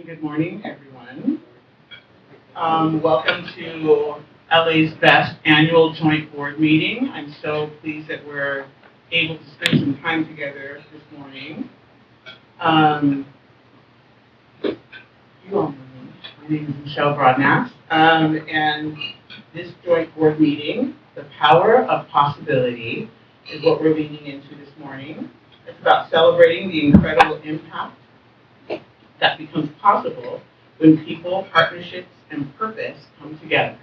Good morning, everyone. Welcome to LA's Best annual joint board meeting. I'm so pleased that we're able to spend some time together this morning. You all know me. My name is Michelle Broadnax, and this joint board meeting, the power of possibility, is what we're leaning into this morning. It's about celebrating the incredible impact that becomes possible when people, partnerships, and purpose come together.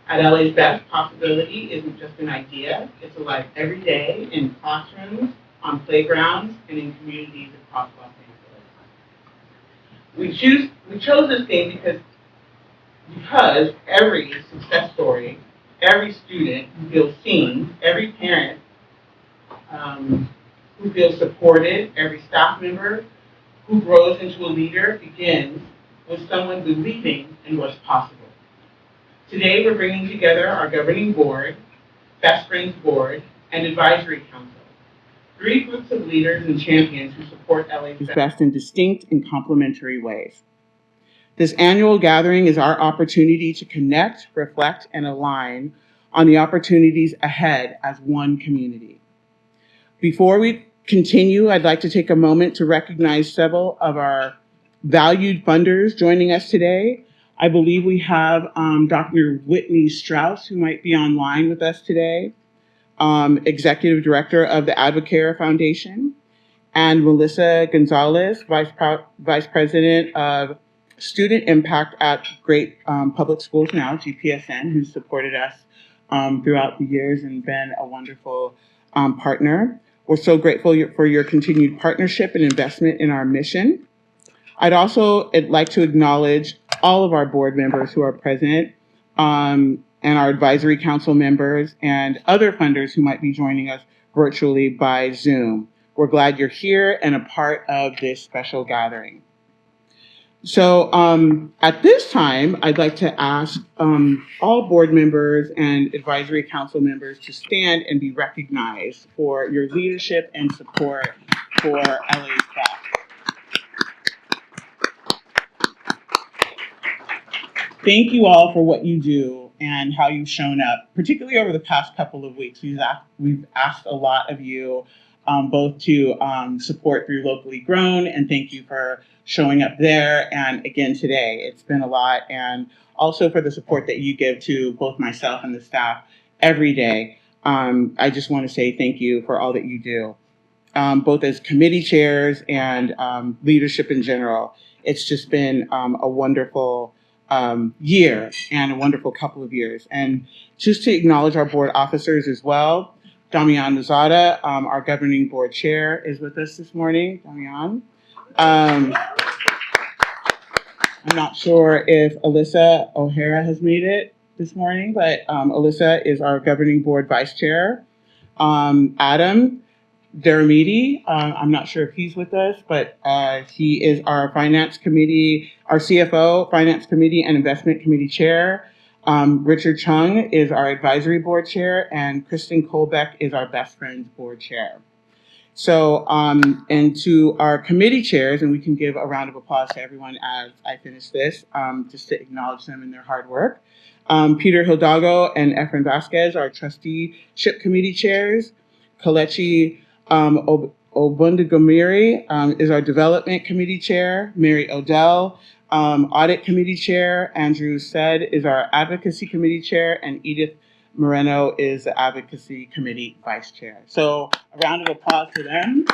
At LA's Best, possibility isn't just an idea, it's alive every day in classrooms, on playgrounds, and in communities across Los Angeles. We chose this name because every success story, every student who feels seen, every parent who feels supported, every staff member who grows into a leader begins with someone believing in what's possible. Today, we're bringing together our governing board, Best Friends Board, and Advisory Council, three groups of leaders and champions who support LA's best in distinct and complementary ways. This annual gathering is our opportunity to connect, reflect, and align on the opportunities ahead as one community. Before we continue, I'd like to take a moment to recognize several of our valued funders joining us today. I believe we have Dr. Whitney Strauss, who might be online with us today, Executive Director of the Advocare Foundation, and Melissa Gonzalez, Vice President of Student Impact at Great Public Schools Now, GPSN, who's supported us throughout the years and been a wonderful partner. We're so grateful for your continued partnership and investment in our mission. I'd like to acknowledge all of our board members who are present and our advisory council members and other funders who might be joining us virtually by Zoom. We're glad you're here and a part of this special gathering. So at this time, I'd like to ask all board members and advisory council members to stand and be recognized for your leadership and support for LA's Best. Thank you all for what you do and how you've shown up, particularly over the past couple of weeks. We've asked a lot of you both to support through Locally Grown, and thank you for showing up there, and again today. It's been a lot, and also for the support that you give to both myself and the staff every day. I just want to say thank you for all that you do, both as committee chairs and leadership in general. It's just been a wonderful year and a wonderful couple of years. And just to acknowledge our board officers as well, DeeAnn Lozada, our governing board chair, is with us this morning. DeeAnn. I'm not sure if Alyssa O'Hara has made it this morning, but Alyssa is our governing board vice chair. Adam Derrick, I'm not sure if he's with us, but he is our finance committee, our CFO, finance committee, and investment committee chair. Richard Chung is our advisory board chair, and Kristen Colbeck is our Best Friends board chair. So, and to our committee chairs, and we can give a round of applause to everyone as I finish this, just to acknowledge them and their hard work. Peter Hidalgo and Efren Vasquez, our trusteeship committee chairs. Kalechi Obundagomiri is our development committee chair. Mary Odell, audit committee chair. Andrew Said is our advocacy committee chair, and Edith Moreno is the advocacy committee vice chair. So a round of applause for them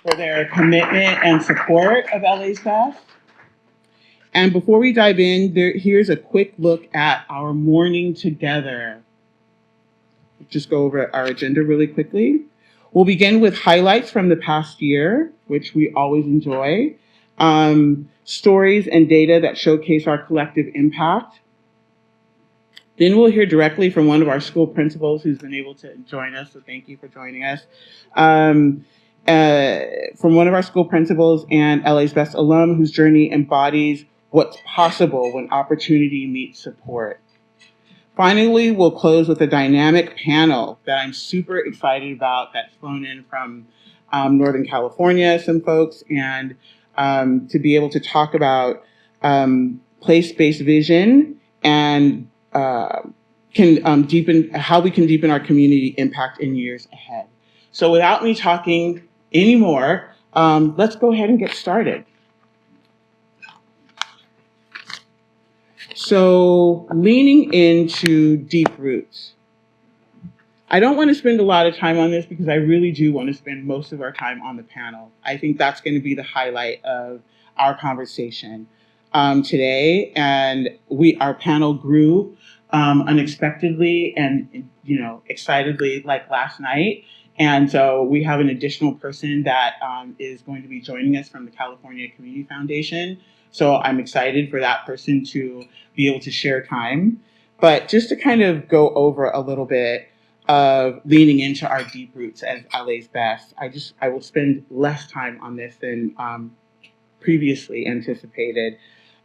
for their commitment and support of LA's Best. And before we dive in, here's a quick look at our morning together. Just go over our agenda really quickly. We'll begin with highlights from the past year, which we always enjoy, stories and data that showcase our collective impact. Then we'll hear directly from one of our school principals who's been able to join us, so thank you for joining us. From one of our school principals and LA's Best alum whose journey embodies what's possible when opportunity meets support. Finally, we'll close with a dynamic panel that I'm super excited about that's flown in from Northern California, some folks, and to be able to talk about place-based vision and deepen how we can deepen our community impact in years ahead. So without me talking anymore, let's go ahead and get started. So leaning into deep roots. I don't want to spend a lot of time on this because I really do want to spend most of our time on the panel. I think that's going to be the highlight of our conversation today. And our panel grew unexpectedly and excitedly like last night. And so we have an additional person that is going to be joining us from the California Community Foundation. So I'm excited for that person to be able to share time. But just to kind of go over a little bit of leaning into our deep roots as LA's best, I will spend less time on this than previously anticipated.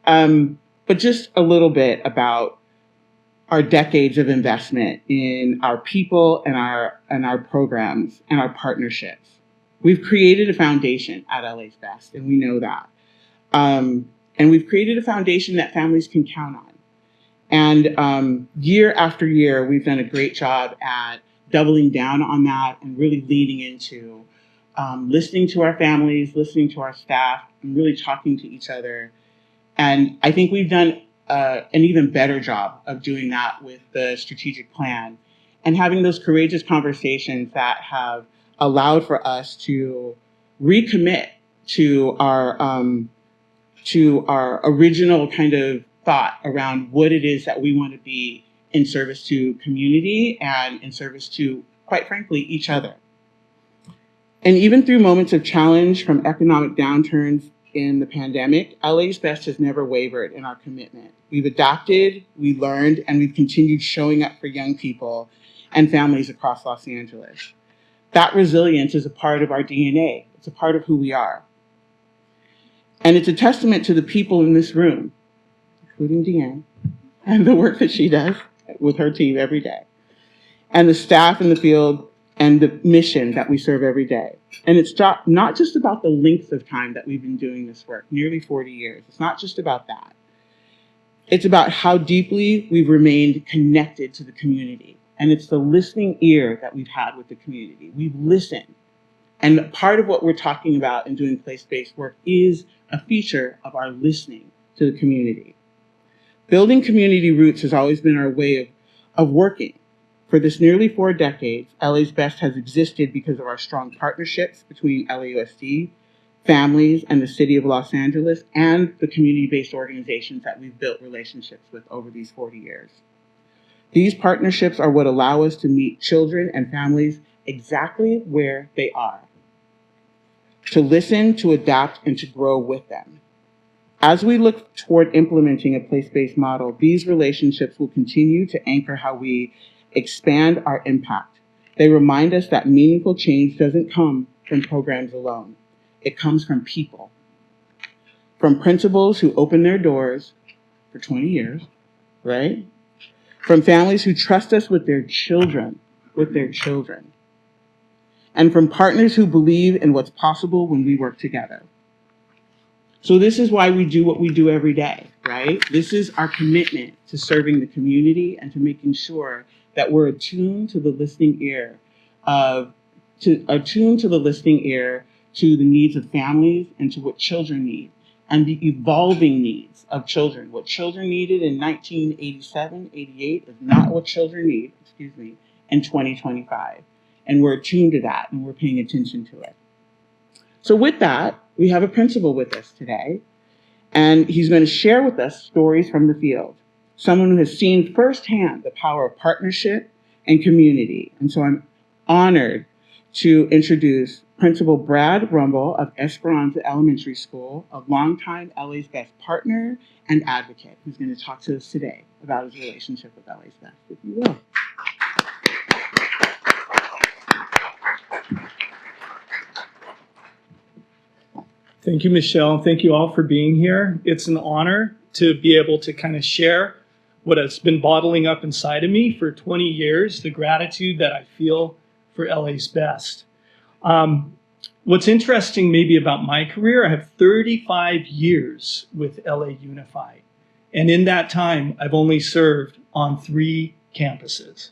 But just a little bit about our decades of investment in our people and our programs and our partnerships. We've created a foundation at LA's best, and we know that. And we've created a foundation that families can count on. And year after year, we've done a great job at doubling down on that and really leaning into listening to our families, listening to our staff, and really talking to each other. And I think we've done an even better job of doing that with the strategic plan and having those courageous conversations that have allowed for us to recommit to our original kind of thought around what it is that we want to be in service to community and in service to, quite frankly, each other. And even through moments of challenge from economic downturns in the pandemic, LA's Best has never wavered in our commitment. We've adapted, we learned, and we've continued showing up for young people and families across Los Angeles. That resilience is a part of our DNA. It's a part of who we are. And it's a testament to the people in this room, including DeeAnn, and the work that she does with her team every day, and the staff in the field and the mission that we serve every day. And it's not just about the length of time that we've been doing this work, nearly 40 years. It's not just about that. It's about how deeply we've remained connected to the community. And it's the listening ear that we've had with the community. We've listened. And part of what we're talking about in doing place-based work is a feature of our listening to the community. Building community roots has always been our way of working. For this nearly 4 decades, LA's Best has existed because of our strong partnerships between LAUSD, families, and the city of Los Angeles, and the community-based organizations that we've built relationships with over these 40 years. These partnerships are what allow us to meet children and families exactly where they are, to listen, to adapt, and to grow with them. As we look toward implementing a place-based model, these relationships will continue to anchor how we expand our impact. They remind us that meaningful change doesn't come from programs alone. It comes from people, from principals who open their doors for 20 years, right? From families who trust us with their children, and from partners who believe in what's possible when we work together. So this is why we do what we do every day, right? This is our commitment to serving the community and to making sure that we're attuned to the listening ear to the needs of families and to what children need, and the evolving needs of children. What children needed in 1987, 88 is not what children need, in 2025. And we're attuned to that and we're paying attention to it. So with that, we have a principal with us today, and he's going to share with us stories from the field. Someone who has seen firsthand the power of partnership and community. And so I'm honored to introduce Principal Brad Rumble of Esperanza Elementary School, a longtime LA's Best partner and advocate, who's going to talk to us today about his relationship with LA's Best, if you will. Thank you, Michelle. Thank you all for being here. It's an honor to be able to kind of share what has been bottling up inside of me for 20 years, the gratitude that I feel for LA's Best. What's interesting maybe about my career, I have 35 years with LA Unified. And in that time, I've only served on 3 campuses.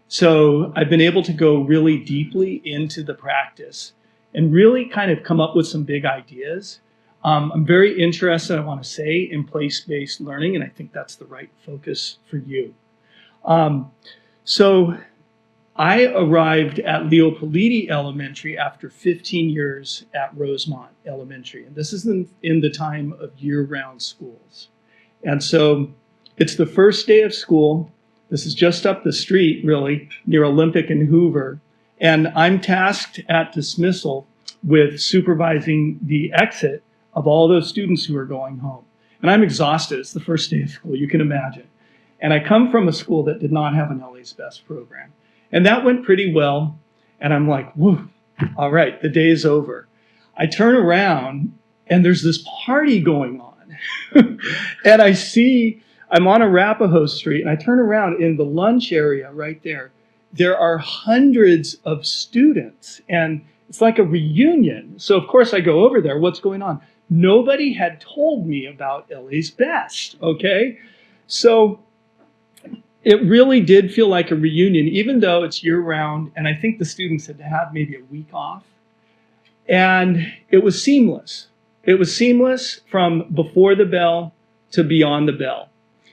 So I've been able to go really deeply into the practice and really kind of come up with some big ideas. I'm very interested, I want to say, in place-based learning, and I think that's the right focus for you. So I arrived at Leopoldini Elementary after 15 years at Rosemont Elementary, and this is in the time of year-round schools. And so it's the first day of school. This is just up the street, really, near Olympic and Hoover. And I'm tasked at dismissal with supervising the exit of all those students who are going home. And I'm exhausted. It's the first day of school, you can imagine. And I come from a school that did not have an LA's Best program. And that went pretty well. And I'm like, whoa, all right, the day is over. I turn around and there's this party going on. And I see, I'm on Arapahoe Street, and I turn around in the lunch area right there. There are hundreds of students, and it's like a reunion. So of course I go over there, what's going on? Nobody had told me about LA's Best, okay? So it really did feel like a reunion, even though it's year-round, and I think the students had had maybe a week off. And it was seamless. It was seamless from before the bell to beyond the bell.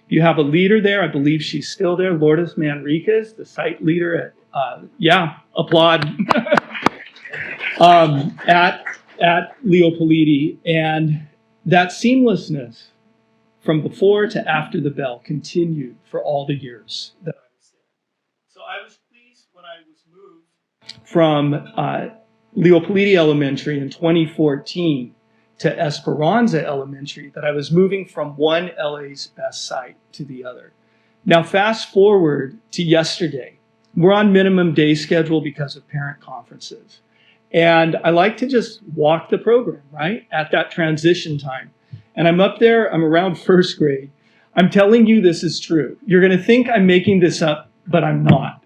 You have a leader there, I believe she's still there, Lourdes Manriquez, the site leader at, applaud, at Leopoldini. And that seamlessness from before to after the bell continued for all the years that I was there. So I was pleased when I was moved from Leopoldini Elementary in 2014 to Esperanza Elementary, that I was moving from one LA's Best site to the other. Now fast forward to yesterday. We're on minimum day schedule because of parent conferences. And I like to just walk the program, right, at that transition time. And I'm up there, I'm around first grade. I'm telling you this is true. You're going to think I'm making this up, but I'm not.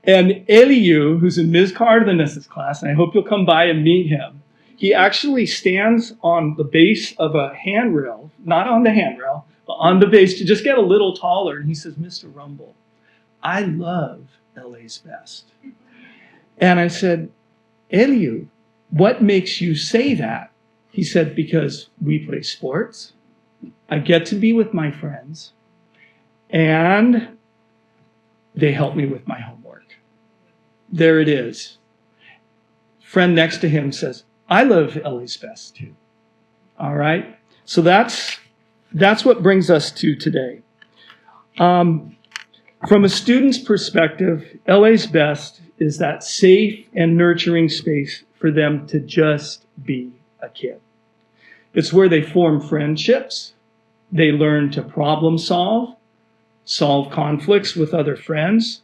And Eliu, who's in Ms. Cardenas' class, and I hope you'll come by and meet him, he actually stands on the base of a handrail, not on the handrail, but on the base to just get a little taller. And he says, Mr. Rumble, I love LA's Best. And I said, Eliu, what makes you say that? He said, because we play sports, I get to be with my friends, and they help me with my homework. There it is. Friend next to him says, I love LA's Best too. All right? So that's what brings us to today. From a student's perspective, LA's Best is that safe and nurturing space for them to just be a kid. It's where they form friendships, they learn to problem solve conflicts with other friends,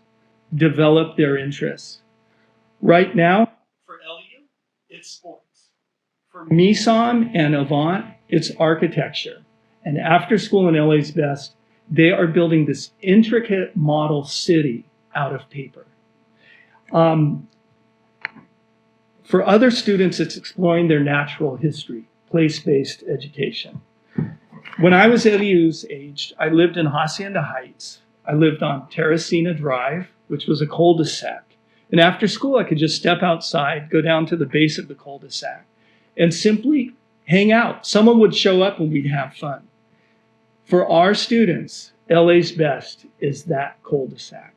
develop their interests. Right now, for LU, it's sports. For Misam and Avant, it's architecture. And after school in LA's Best, they are building this intricate model city out of paper. For other students, it's exploring their natural history, place-based education. When I was LU's age, I lived in Hacienda Heights. I lived on Terracina Drive, which was a cul-de-sac. And after school, I could just step outside, go down to the base of the cul-de-sac, and simply hang out. Someone would show up and we'd have fun. For our students, LA's Best is that cul-de-sac.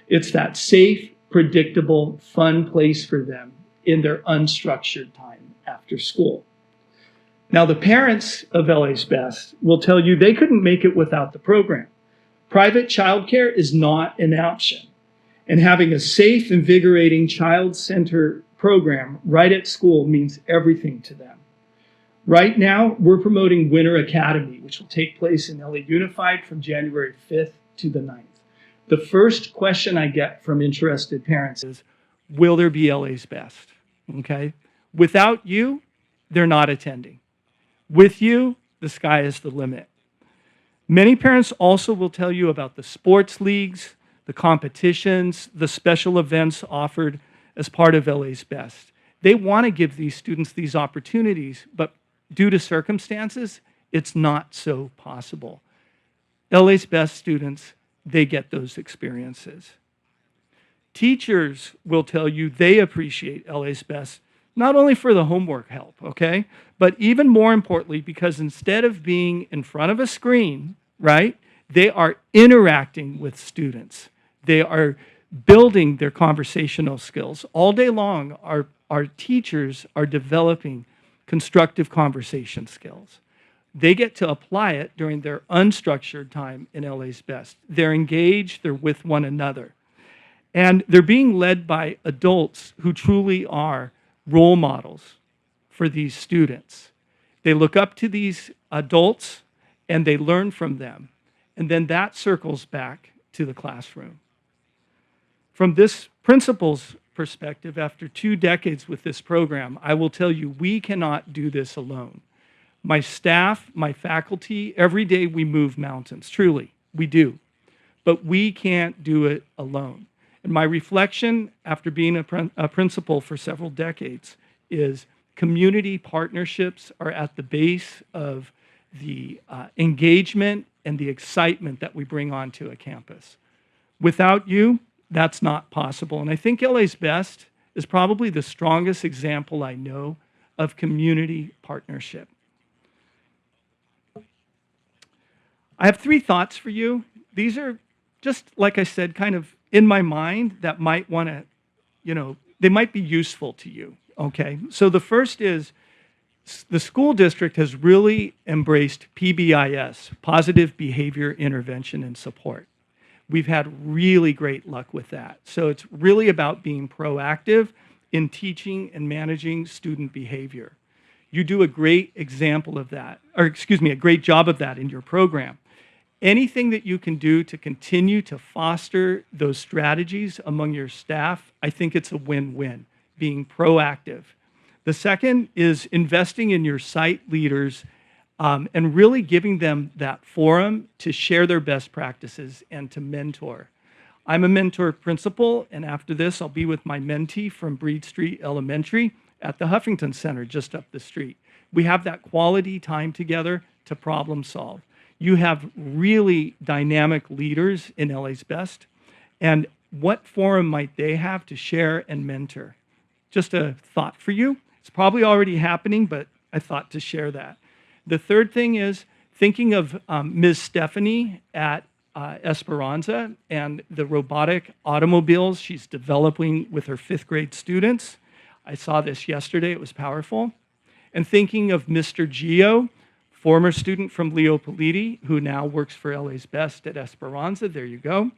It's that safe, predictable, fun place for them in their unstructured time after school. Now, the parents of LA's Best will tell you they couldn't make it without the program. Private childcare is not an option. And having a safe, invigorating, child-centered program right at school means everything to them. Right now, we're promoting Winter Academy, which will take place in LA Unified from January 5th to the 9th. The first question I get from interested parents is, will there be LA's Best? Okay? Without you, they're not attending. With you, the sky is the limit. Many parents also will tell you about the sports leagues, the competitions, the special events offered as part of LA's Best. They want to give these students these opportunities, but due to circumstances, it's not so possible. LA's best students, they get those experiences. Teachers will tell you they appreciate LA's best, not only for the homework help, okay, but even more importantly, because instead of being in front of a screen, right, they are interacting with students. They are building their conversational skills. All day long, our teachers are developing constructive conversation skills. They get to apply it during their unstructured time in LA's best. They're engaged, they're with one another. And they're being led by adults who truly are role models for these students. They look up to these adults and they learn from them. And then that circles back to the classroom. From this principal's perspective, after 2 decades with this program, I will tell you, we cannot do this alone. My staff, my faculty, every day we move mountains, truly, we do. But we can't do it alone. And my reflection after being a principal for several decades is community partnerships are at the base of the engagement and the excitement that we bring onto a campus. Without you, that's not possible. And I think LA's Best is probably the strongest example I know of community partnership. I have 3 thoughts for you. These are just, like I said, kind of in my mind that might want to, they might be useful to you, okay? So the first is the school district has really embraced PBIS, positive behavior intervention and support. We've had really great luck with that. So it's really about being proactive in teaching and managing student behavior. You do a great example of that, or excuse me, a great job of that in your program. Anything that you can do to continue to foster those strategies among your staff, I think it's a win-win, being proactive. The second is investing in your site leaders and really giving them that forum to share their best practices and to mentor. I'm a mentor principal, and after this, I'll be with my mentee from Breed Street Elementary at the Huffington Center just up the street. We have that quality time together to problem solve. You have really dynamic leaders in LA's Best, and what forum might they have to share and mentor? Just a thought for you. It's probably already happening, but I thought to share that. The third thing is thinking of Ms. Stephanie at Esperanza and the robotic automobiles she's developing with her 5th grade students. I saw this yesterday, it was powerful. And thinking of Mr. Gio, former student from Leopoldini, who now works for LA's Best at Esperanza, there you go,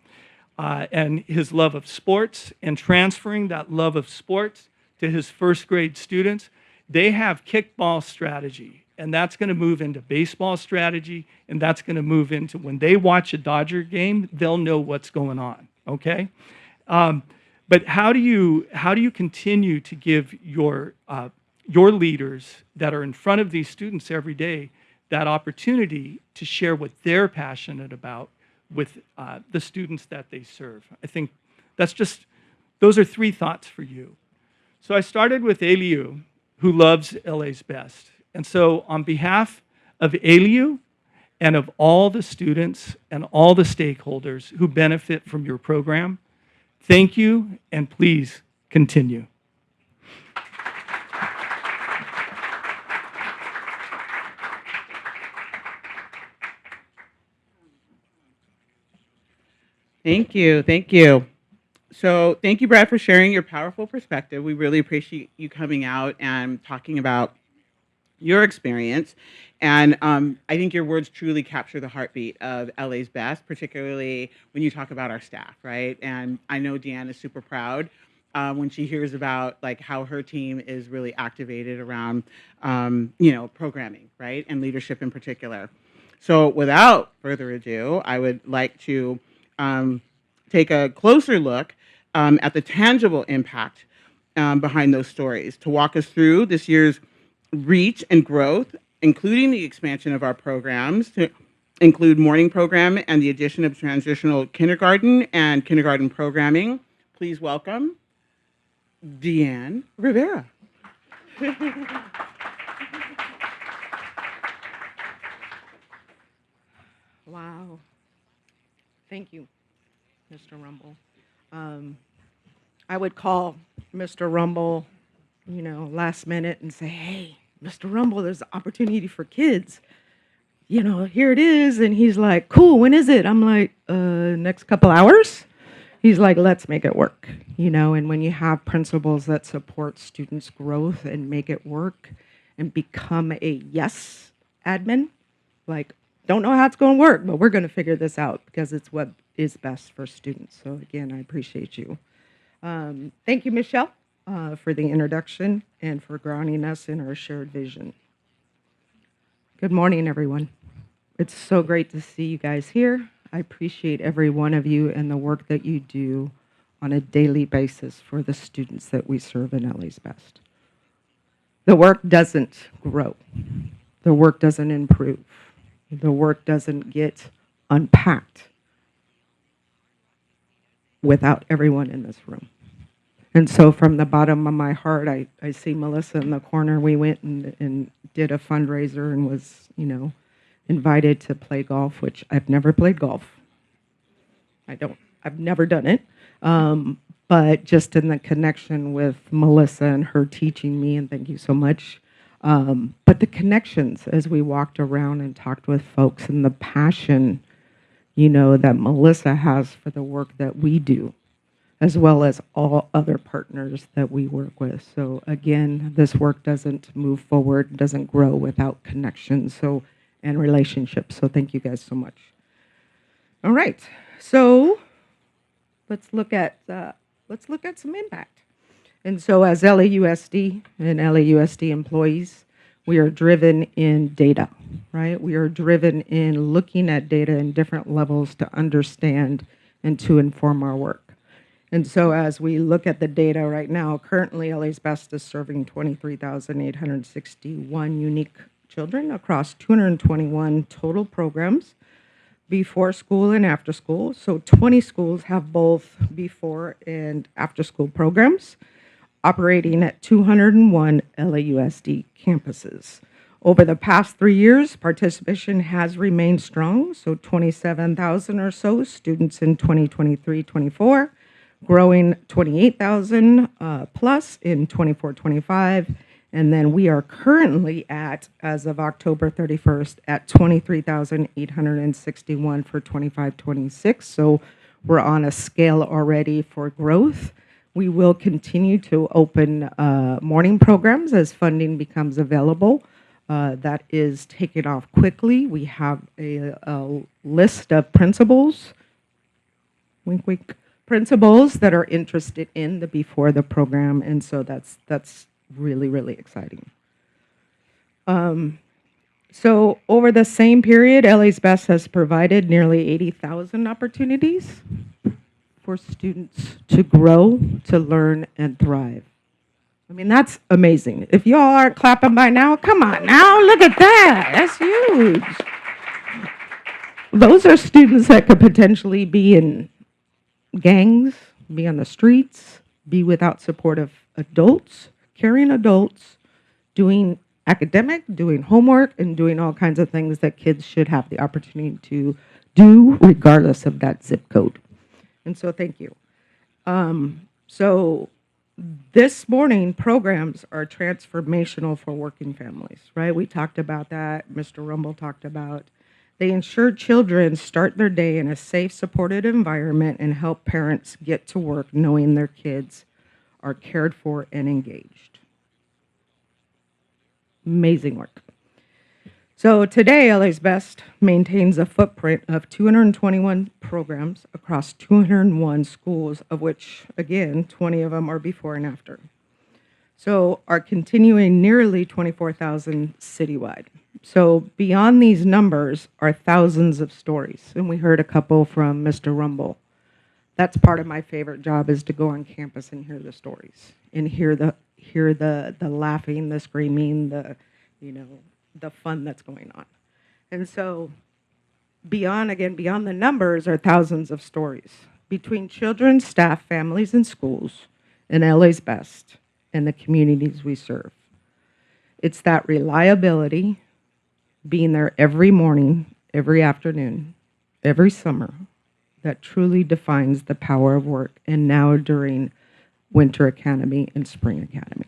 and his love of sports and transferring that love of sports to his 1st grade students. They have kickball strategy, and that's going to move into baseball strategy, and that's going to move into when they watch a Dodger game, they'll know what's going on, okay? But how do you continue to give your leaders that are in front of these students every day that opportunity to share what they're passionate about with the students that they serve? I think those are 3 thoughts for you. So I started with Eliu, who loves LA's Best. And so on behalf of Eliu and of all the students and all the stakeholders who benefit from your program, thank you, and please continue. Thank you. Thank you. So thank you, Brad, for sharing your powerful perspective. We really appreciate you coming out and talking about your experience. And I think your words truly capture the heartbeat of LA's Best, particularly when you talk about our staff, right? And I know DeeAnn is super proud when she hears about like how her team is really activated around, programming, right? And leadership in particular. So without further ado, I would like to take a closer look at the tangible impact behind those stories. To walk us through this year's reach and growth, including the expansion of our programs to include morning program and the addition of transitional kindergarten and kindergarten programming, please welcome DeeAnn Rivera. Wow. Thank you, Mr. Rumble. Um, I would call Mr. Rumble, last minute and say, hey, Mr. Rumble, there's an opportunity for kids. Here it is. And he's like, cool, when is it? I'm like, next couple hours. He's like, let's make it work. And when you have principals that support students' growth and make it work and become a yes admin, like, don't know how it's going to work, but we're going to figure this out because it's what is best for students. So again, I appreciate you. Thank you, Michelle, for the introduction and for grounding us in our shared vision. Good morning, everyone. It's so great to see you guys here. I appreciate every one of you and the work that you do on a daily basis for the students that we serve in LA's Best. The work doesn't grow. The work doesn't improve. The work doesn't get unpacked without everyone in this room. And so from the bottom of my heart, I see Melissa in the corner. We went and did a fundraiser and was, invited to play golf, which I've never played golf. I've never done it. But just in the connection with Melissa and her teaching me, and thank you so much. But the connections as we walked around and talked with folks and the passion, that Melissa has for the work that we do, as well as all other partners that we work with. So again, this work doesn't move forward, doesn't grow without connections and relationships. So thank you guys so much. All right, so let's look at some impact. And so as LAUSD and LAUSD employees, we are driven in data, right? We are driven in looking at data in different levels to understand and to inform our work. And so as we look at the data right now, currently LA's Best is serving 23,861 unique children across 221 total programs, before school and after school. So 20 schools have both before and after school programs, operating at 201 LAUSD campuses. Over the past 3 years, participation has remained strong, so 27,000 or so students in 2023-24, growing 28,000 plus in 24-25, and then we are currently at, as of October 31st, at 23,861 for 25-26, so we're on a scale already for growth. We will continue to open morning programs as funding becomes available. That is taken off quickly. We have a list of principals, wink, wink, principals that are interested in the before the program, and so that's really, really exciting. So over the same period, LA's Best has provided nearly 80,000 opportunities for students to grow, to learn, and thrive. I mean, that's amazing. If y'all aren't clapping by now, come on now, look at that. That's huge. Those are students that could potentially be in gangs, be on the streets, be without supportive adults, caring adults, doing academic, doing homework, and doing all kinds of things that kids should have the opportunity to do regardless of that zip code. And so thank you. So this morning, programs are transformational for working families, right? We talked about that. Mr. Rumble talked about. They ensure children start their day in a safe, supported environment and help parents get to work knowing their kids are cared for and engaged. Amazing work. So today, LA's Best maintains a footprint of 221 programs across 201 schools, of which, again, 20 of them are before and after. So are continuing nearly 24,000 citywide. So beyond these numbers are thousands of stories, and we heard a couple from Mr. Rumble. That's part of my favorite job, is to go on campus and hear the stories and hear the laughing, the screaming, the fun that's going on. And so beyond the numbers are thousands of stories between children, staff, families, and schools in LA's Best and the communities we serve. It's that reliability, being there every morning, every afternoon, every summer, that truly defines the power of work, and now during Winter Academy and Spring Academy.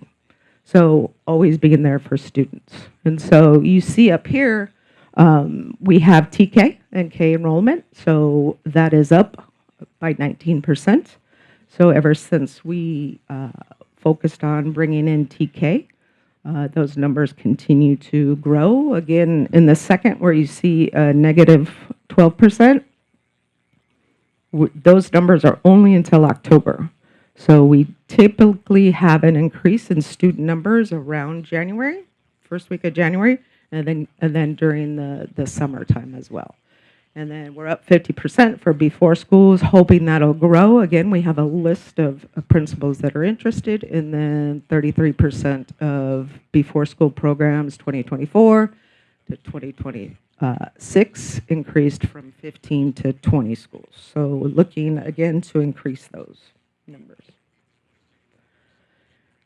So always being there for students. And so you see up here, we have TK and K enrollment. So that is up by 19%. So ever since we focused on bringing in TK, those numbers continue to grow. Again, in the second where you see a negative 12%, those numbers are only until October. So we typically have an increase in student numbers around January, first week of January, and then during the summertime as well. And then we're up 50% for before schools, hoping that'll grow. Again, we have a list of principals that are interested, and then 33% of before school programs 2024 to 2026 increased from 15 to 20 schools. So looking again to increase those numbers.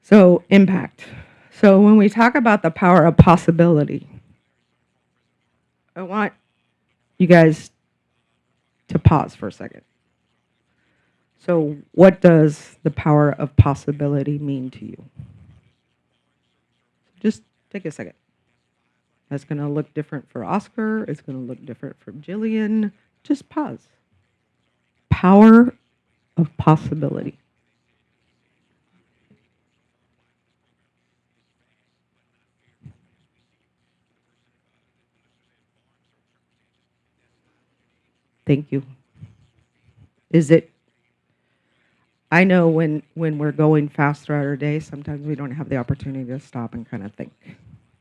So impact. So when we talk about the power of possibility, I want you guys to pause for a second. So what does the power of possibility mean to you? Just take a second. That's going to look different for Oscar. It's going to look different for Jillian. Just pause. Power of possibility. Thank you. Is it, I know when we're going fast throughout our day, sometimes we don't have the opportunity to stop and kind of think.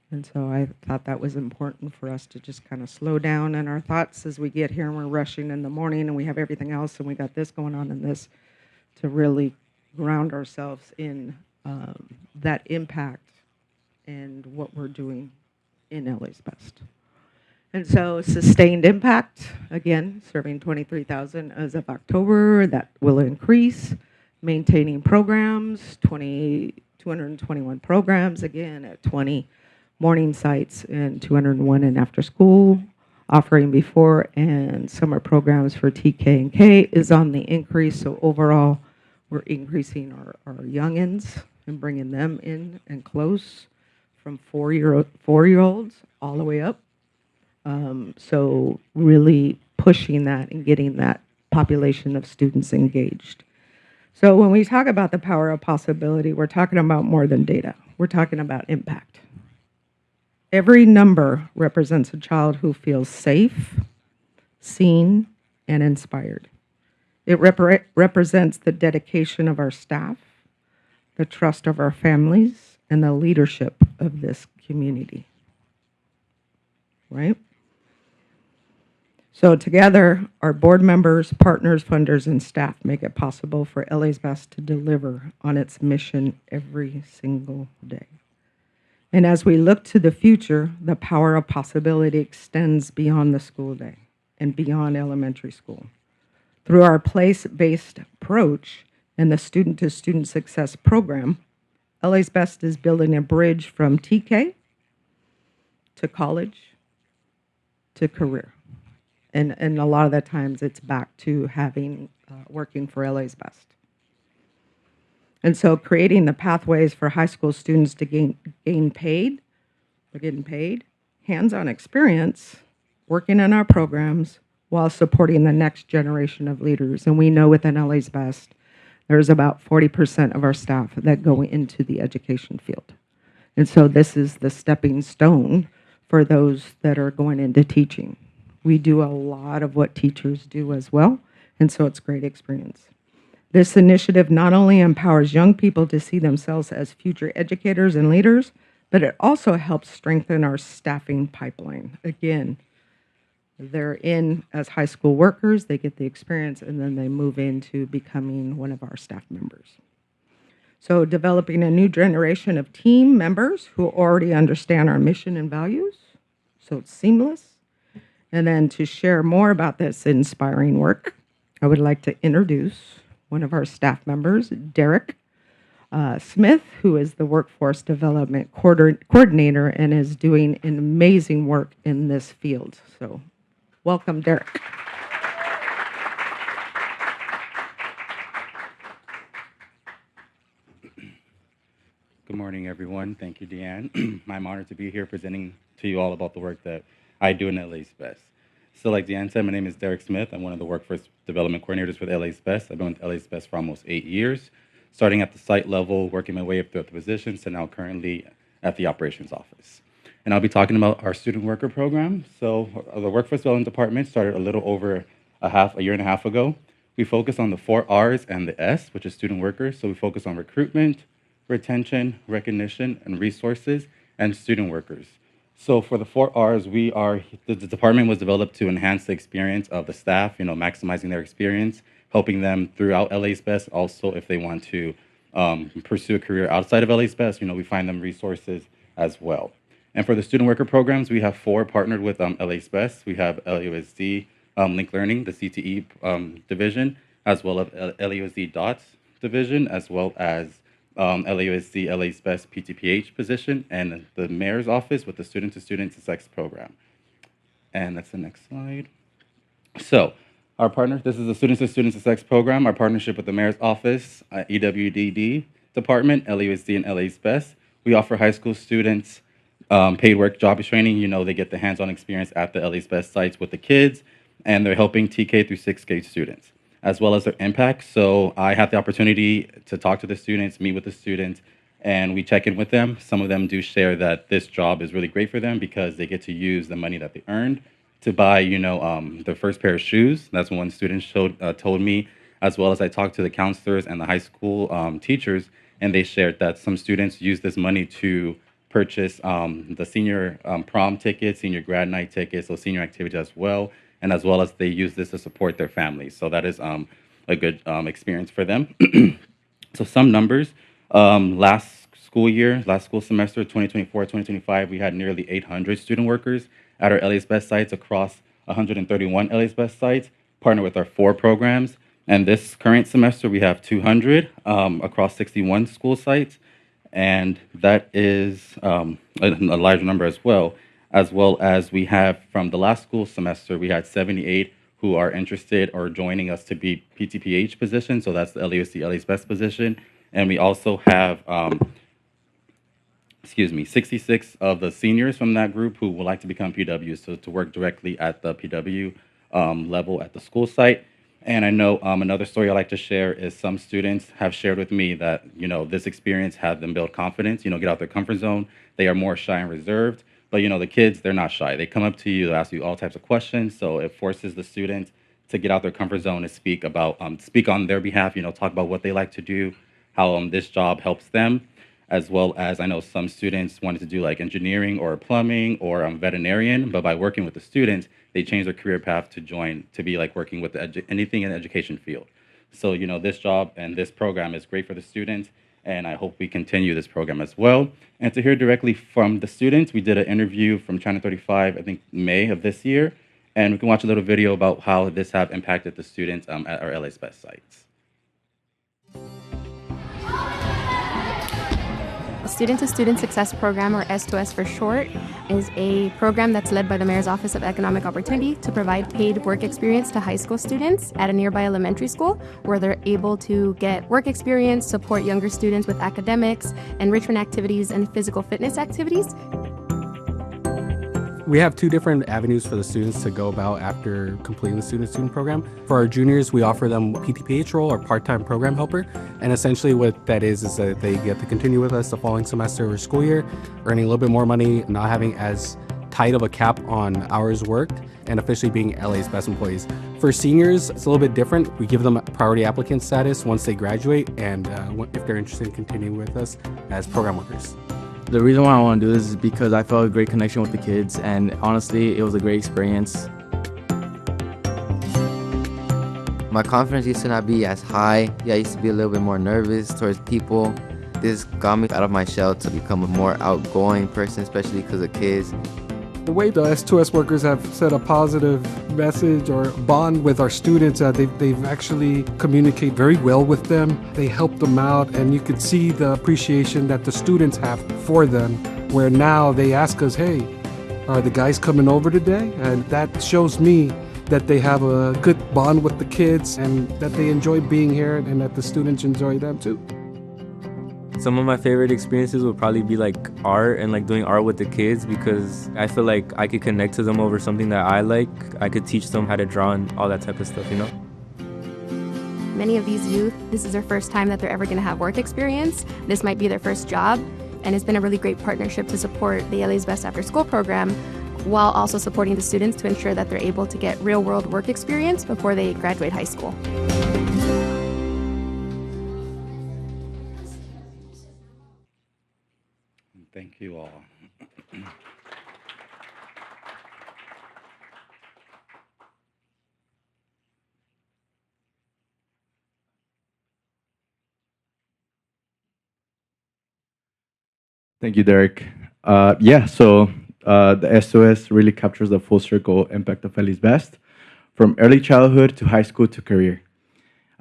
And so I thought that was important for us to just kind of slow down in our thoughts as we get here and we're rushing in the morning and we have everything else and we got this going on and this, to really ground ourselves in that impact and what we're doing in LA's Best. And so sustained impact, again, serving 23,000 as of October, that will increase. Maintaining programs, 221 programs, again, at 20 morning sites and 201 in after school. Offering before and summer programs for TK and K is on the increase. So overall, we're increasing our youngins and bringing them in and close from four-year-olds all the way up. So really pushing that and getting that population of students engaged. So when we talk about the power of possibility, we're talking about more than data. We're talking about impact. Every number represents a child who feels safe, seen, and inspired. It represents the dedication of our staff, the trust of our families, and the leadership of this community. Right? So together, our board members, partners, funders, and staff make it possible for LA's Best to deliver on its mission every single day. And as we look to the future, the power of possibility extends beyond the school day and beyond elementary school. Through our place-based approach and the student-to-student success program, LA's Best is building a bridge from TK to college to career. And a lot of the times it's back to having, working for LA's Best. And so creating the pathways for high school students to getting paid, hands-on experience, working in our programs while supporting the next generation of leaders. And we know within LA's Best, there's about 40% of our staff that go into the education field. And so this is the stepping stone for those that are going into teaching. We do a lot of what teachers do as well, and so it's great experience. This initiative not only empowers young people to see themselves as future educators and leaders, but it also helps strengthen our staffing pipeline. Again, they're in as high school workers, they get the experience, and then they move into becoming one of our staff members. So developing a new generation of team members who already understand our mission and values, so it's seamless. And then to share more about this inspiring work, I would like to introduce one of our staff members, Derrick. Smith, who is the Workforce Development Coordinator and is doing an amazing work in this field. So welcome, Derrick. Good morning, everyone. Thank you, DeeAnn. I'm honored to be here presenting to you all about the work that I do in LA's Best. So like DeeAnn said, my name is Derrick Smith. I'm one of the Workforce Development Coordinators with LA's Best. I've been with LA's Best for almost 8 years, starting at the site level, working my way up through the positions, to now currently at the operations office. And I'll be talking about our student worker program. So the Workforce Development Department started a little over a year and a half ago. We focus on the 4 R's and the S, which is student workers. So we focus on recruitment, retention, recognition, and resources, and student workers. So for the 4 R's, the department was developed to enhance the experience of the staff, maximizing their experience, helping them throughout LA's Best. Also, if they want to pursue a career outside of LA's Best, we find them resources as well. And for the student worker programs, we have 4 partnered with LA's Best. We have LAUSD, Link Learning, the CTE division, as well as LAUSD DOTS division, as well as LAUSD, LA's Best PTPH position, and the mayor's office with the student-to-student sex program. And that's the next slide. So our partner, this is the student-to-student sex program, our partnership with the mayor's office, EWDD department, LAUSD, and LA's Best. We offer high school students paid work job training. They get the hands-on experience at the LA's Best sites with the kids, and they're helping TK through 6th grade students, as well as their impact. So I had the opportunity to talk to the students, meet with the students, and we check in with them. Some of them do share that this job is really great for them because they get to use the money that they earned to buy, their first pair of shoes. That's what one student told me, as well as I talked to the counselors and the high school teachers, and they shared that some students use this money to purchase the senior prom tickets, senior grad night tickets, so senior activities as well, and as well as they use this to support their families. So that is a good experience for them. So some numbers, last school semester, 2024-2025, we had nearly 800 student workers at our LA's Best sites across 131 LA's Best sites, partnered with our 4 programs. And this current semester, we have 200 across 61 school sites. And that is a large number as well as we have from the last school semester, we had 78 who are interested or joining us to be PTPH positions. So that's the LAUSD, LA's Best position. And we also have 66 of the seniors from that group who would like to become PWs, so to work directly at the PW level at the school site. And I know another story I like to share is some students have shared with me that, this experience had them build confidence, get out their comfort zone. They are more shy and reserved, but, the kids, they're not shy. They come up to you, they ask you all types of questions. So it forces the students to get out their comfort zone and speak on their behalf, talk about what they like to do, how this job helps them, as well as I know some students wanted to do like engineering or plumbing or veterinarian, but by working with the students, they changed their career path to be like working with anything in the education field. So, this job and this program is great for the students, and I hope we continue this program as well. And to hear directly from the students, we did an interview from China 35, I think May of this year, and we can watch a little video about how this have impacted the students at our LA's Best sites. Student-to-Student Success Program, or S2S for short, is a program that's led by the Mayor's Office of Economic Opportunity to provide paid work experience to high school students at a nearby elementary school, where they're able to get work experience, support younger students with academics, enrichment activities, and physical fitness activities. We have 2 different avenues for the students to go about after completing the student-to-student program. For our juniors, we offer them PTPH role or part-time program helper. And essentially what that is that they get to continue with us the following semester or school year, earning a little bit more money, not having as tight of a cap on hours worked, and officially being LA's Best employees. For seniors, it's a little bit different. We give them priority applicant status once they graduate, and if they're interested in continuing with us as program workers. The reason why I want to do this is because I felt a great connection with the kids, and honestly, it was a great experience. My confidence used to not be as high. I used to be a little bit more nervous towards people. This got me out of my shell to become a more outgoing person, especially because of kids. The way the S2S workers have set a positive message or bond with our students, they've actually communicate very well with them. They help them out, and you could see the appreciation that the students have for them, where now they ask us, hey, are the guys coming over today? And that shows me that they have a good bond with the kids and that they enjoy being here and that the students enjoy them too. Some of my favorite experiences would probably be like art and like doing art with the kids, because I feel like I could connect to them over something that I like. I could teach them how to draw and all that type of stuff, you know? Many of these youth, this is their first time that they're ever going to have work experience. This might be their first job, and it's been a really great partnership to support the LA's Best After School program while also supporting the students to ensure that they're able to get real-world work experience before they graduate high school. Thank you all. Thank you, Derrick. The SOS really captures the full circle impact of LA's Best, from early childhood to high school to career.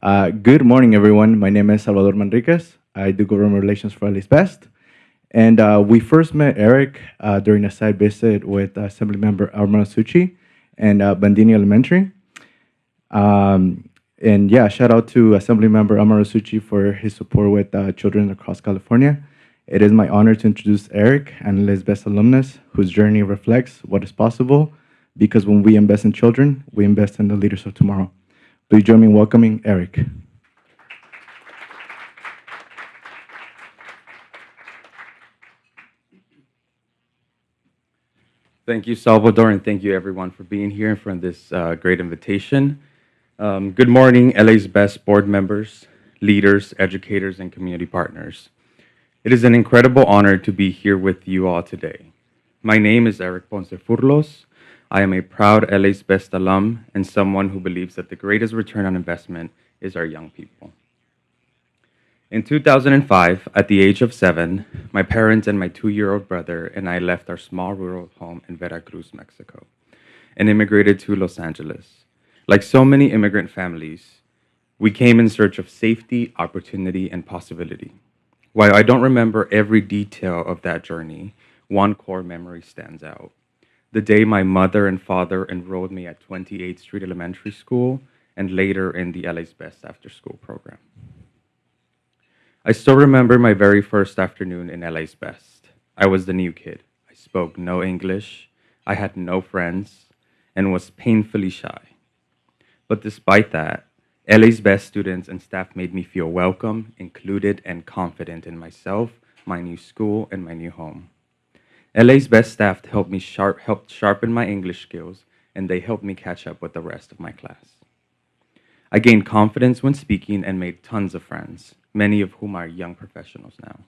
Good morning, everyone. My name is Salvador Manriquez. I do government relations for LA's Best. And we first met Erick during a side visit with Assemblymember Muratsuchi and Bandini Elementary. Shout out to Assemblymember Muratsuchi for his support with children across California. It is my honor to introduce Erick, and LA's Best alumnus, whose journey reflects what is possible, because when we invest in children, we invest in the leaders of tomorrow. Please join me in welcoming Erick. Thank you, Salvador, and thank you, everyone, for being here and for this great invitation. Good morning, LA's Best board members, leaders, educators, and community partners. It is an incredible honor to be here with you all today. My name is Erick Ponce-Furlos. I am a proud LA's Best alum and someone who believes that the greatest return on investment is our young people. In 2005, at the age of 7, my parents and my 2-year-old brother and I left our small rural home in Veracruz, Mexico, and immigrated to Los Angeles. Like so many immigrant families, we came in search of safety, opportunity, and possibility. While I don't remember every detail of that journey, one core memory stands out. The day my mother and father enrolled me at 28th Street Elementary School and later in the LA's Best After School program. I still remember my very first afternoon in LA's Best. I was the new kid. I spoke no English, I had no friends, and was painfully shy. But despite that, LA's Best students and staff made me feel welcome, included, and confident in myself, my new school, and my new home. LA's Best staff helped sharpen my English skills, and they helped me catch up with the rest of my class. I gained confidence when speaking and made tons of friends, many of whom are young professionals now.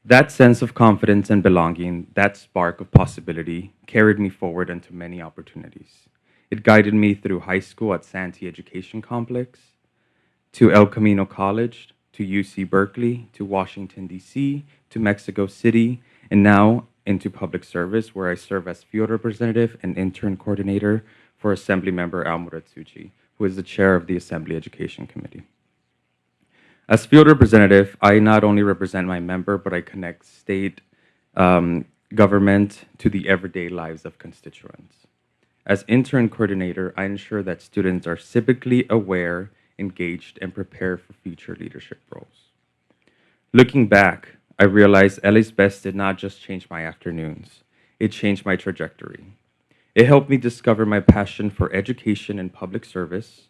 That sense of confidence and belonging, that spark of possibility, carried me forward into many opportunities. It guided me through high school at Santee Education Complex, to El Camino College, to UC Berkeley, to Washington, D.C., to Mexico City, and now into public service, where I serve as field representative and intern coordinator for Assemblymember Muratsuchi, who is the chair of the Assembly Education Committee. As field representative, I not only represent my member, but I connect state government to the everyday lives of constituents. As intern coordinator, I ensure that students are civically aware, engaged, and prepared for future leadership roles. Looking back, I realized LA's Best did not just change my afternoons, it changed my trajectory. It helped me discover my passion for education and public service,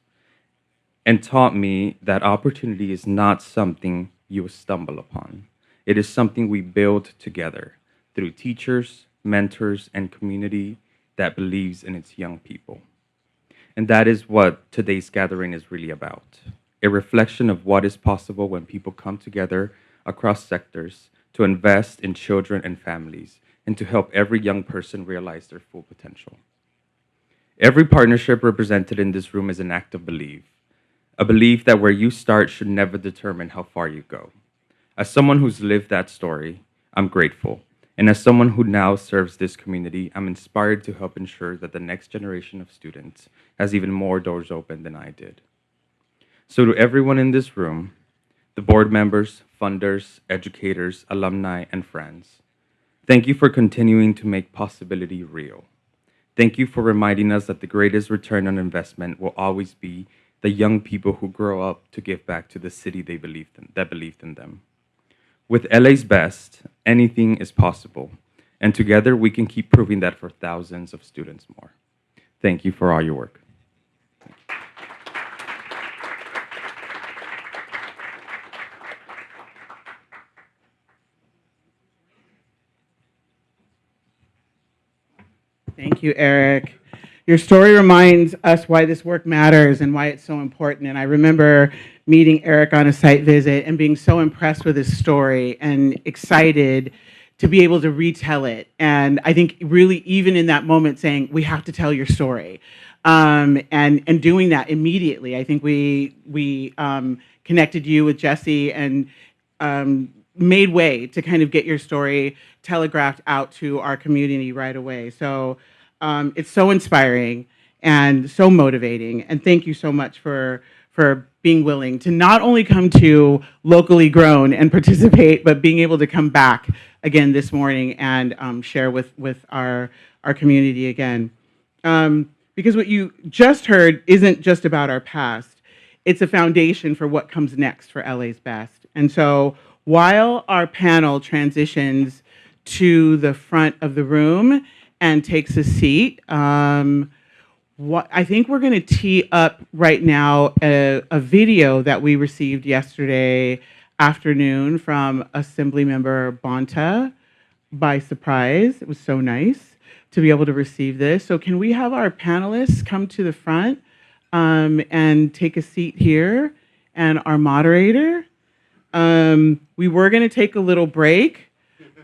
and taught me that opportunity is not something you stumble upon. It is something we build together through teachers, mentors, and community that believes in its young people. And that is what today's gathering is really about, a reflection of what is possible when people come together across sectors to invest in children and families, and to help every young person realize their full potential. Every partnership represented in this room is an act of belief, a belief that where you start should never determine how far you go. As someone who's lived that story, I'm grateful, And as someone who now serves this community, I'm inspired to help ensure that the next generation of students has even more doors open than I did. So to everyone in this room, the board members, funders, educators, alumni, and friends, thank you for continuing to make possibility real. Thank you for reminding us that the greatest return on investment will always be the young people who grow up to give back to the city that believed in them. With LA's best, anything is possible, and together we can keep proving that for thousands of students more. Thank you for all your work. Thank you, Eric. Your story reminds us why this work matters and why it's so important. And I remember meeting Eric on a site visit and being so impressed with his story and excited to be able to retell it. And I think really even in that moment saying, we have to tell your story. And doing that immediately. I think we connected you with Jesse and made way to kind of get your story telegraphed out to our community right away. So it's so inspiring and so motivating. And thank you so much for being willing to not only come to Locally Grown and participate, but being able to come back again this morning and share with our community again. Because what you just heard isn't just about our past, it's a foundation for what comes next for LA's Best. And so while our panel transitions to the front of the room and takes a seat, I think we're going to tee up right now a video that we received yesterday afternoon from Assemblymember Bonta by surprise. It was so nice to be able to receive this. So can we have our panelists come to the front and take a seat here, and our moderator? We were going to take a little break,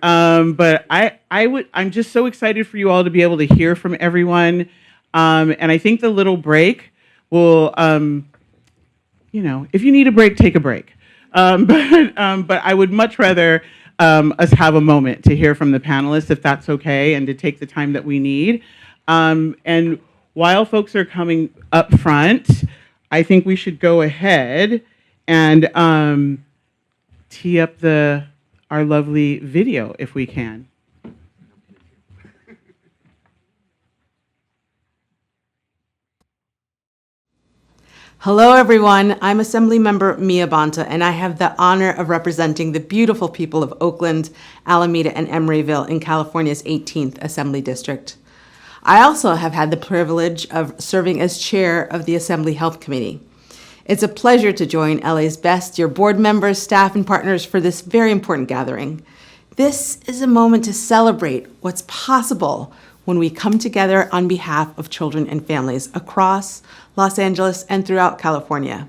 but I'm just so excited for you all to be able to hear from everyone. And I think the little break will, if you need a break, take a break. But I would much rather us have a moment to hear from the panelists, if that's okay, and to take the time that we need. And while folks are coming up front, I think we should go ahead and tee up our lovely video, if we can. Hello, everyone. I'm Assemblymember Mia Bonta, and I have the honor of representing the beautiful people of Oakland, Alameda, and Emeryville in California's 18th Assembly District. I also have had the privilege of serving as chair of the Assembly Health Committee. It's a pleasure to join LA's Best, your board members, staff, and partners for this very important gathering. This is a moment to celebrate what's possible when we come together on behalf of children and families across Los Angeles and throughout California.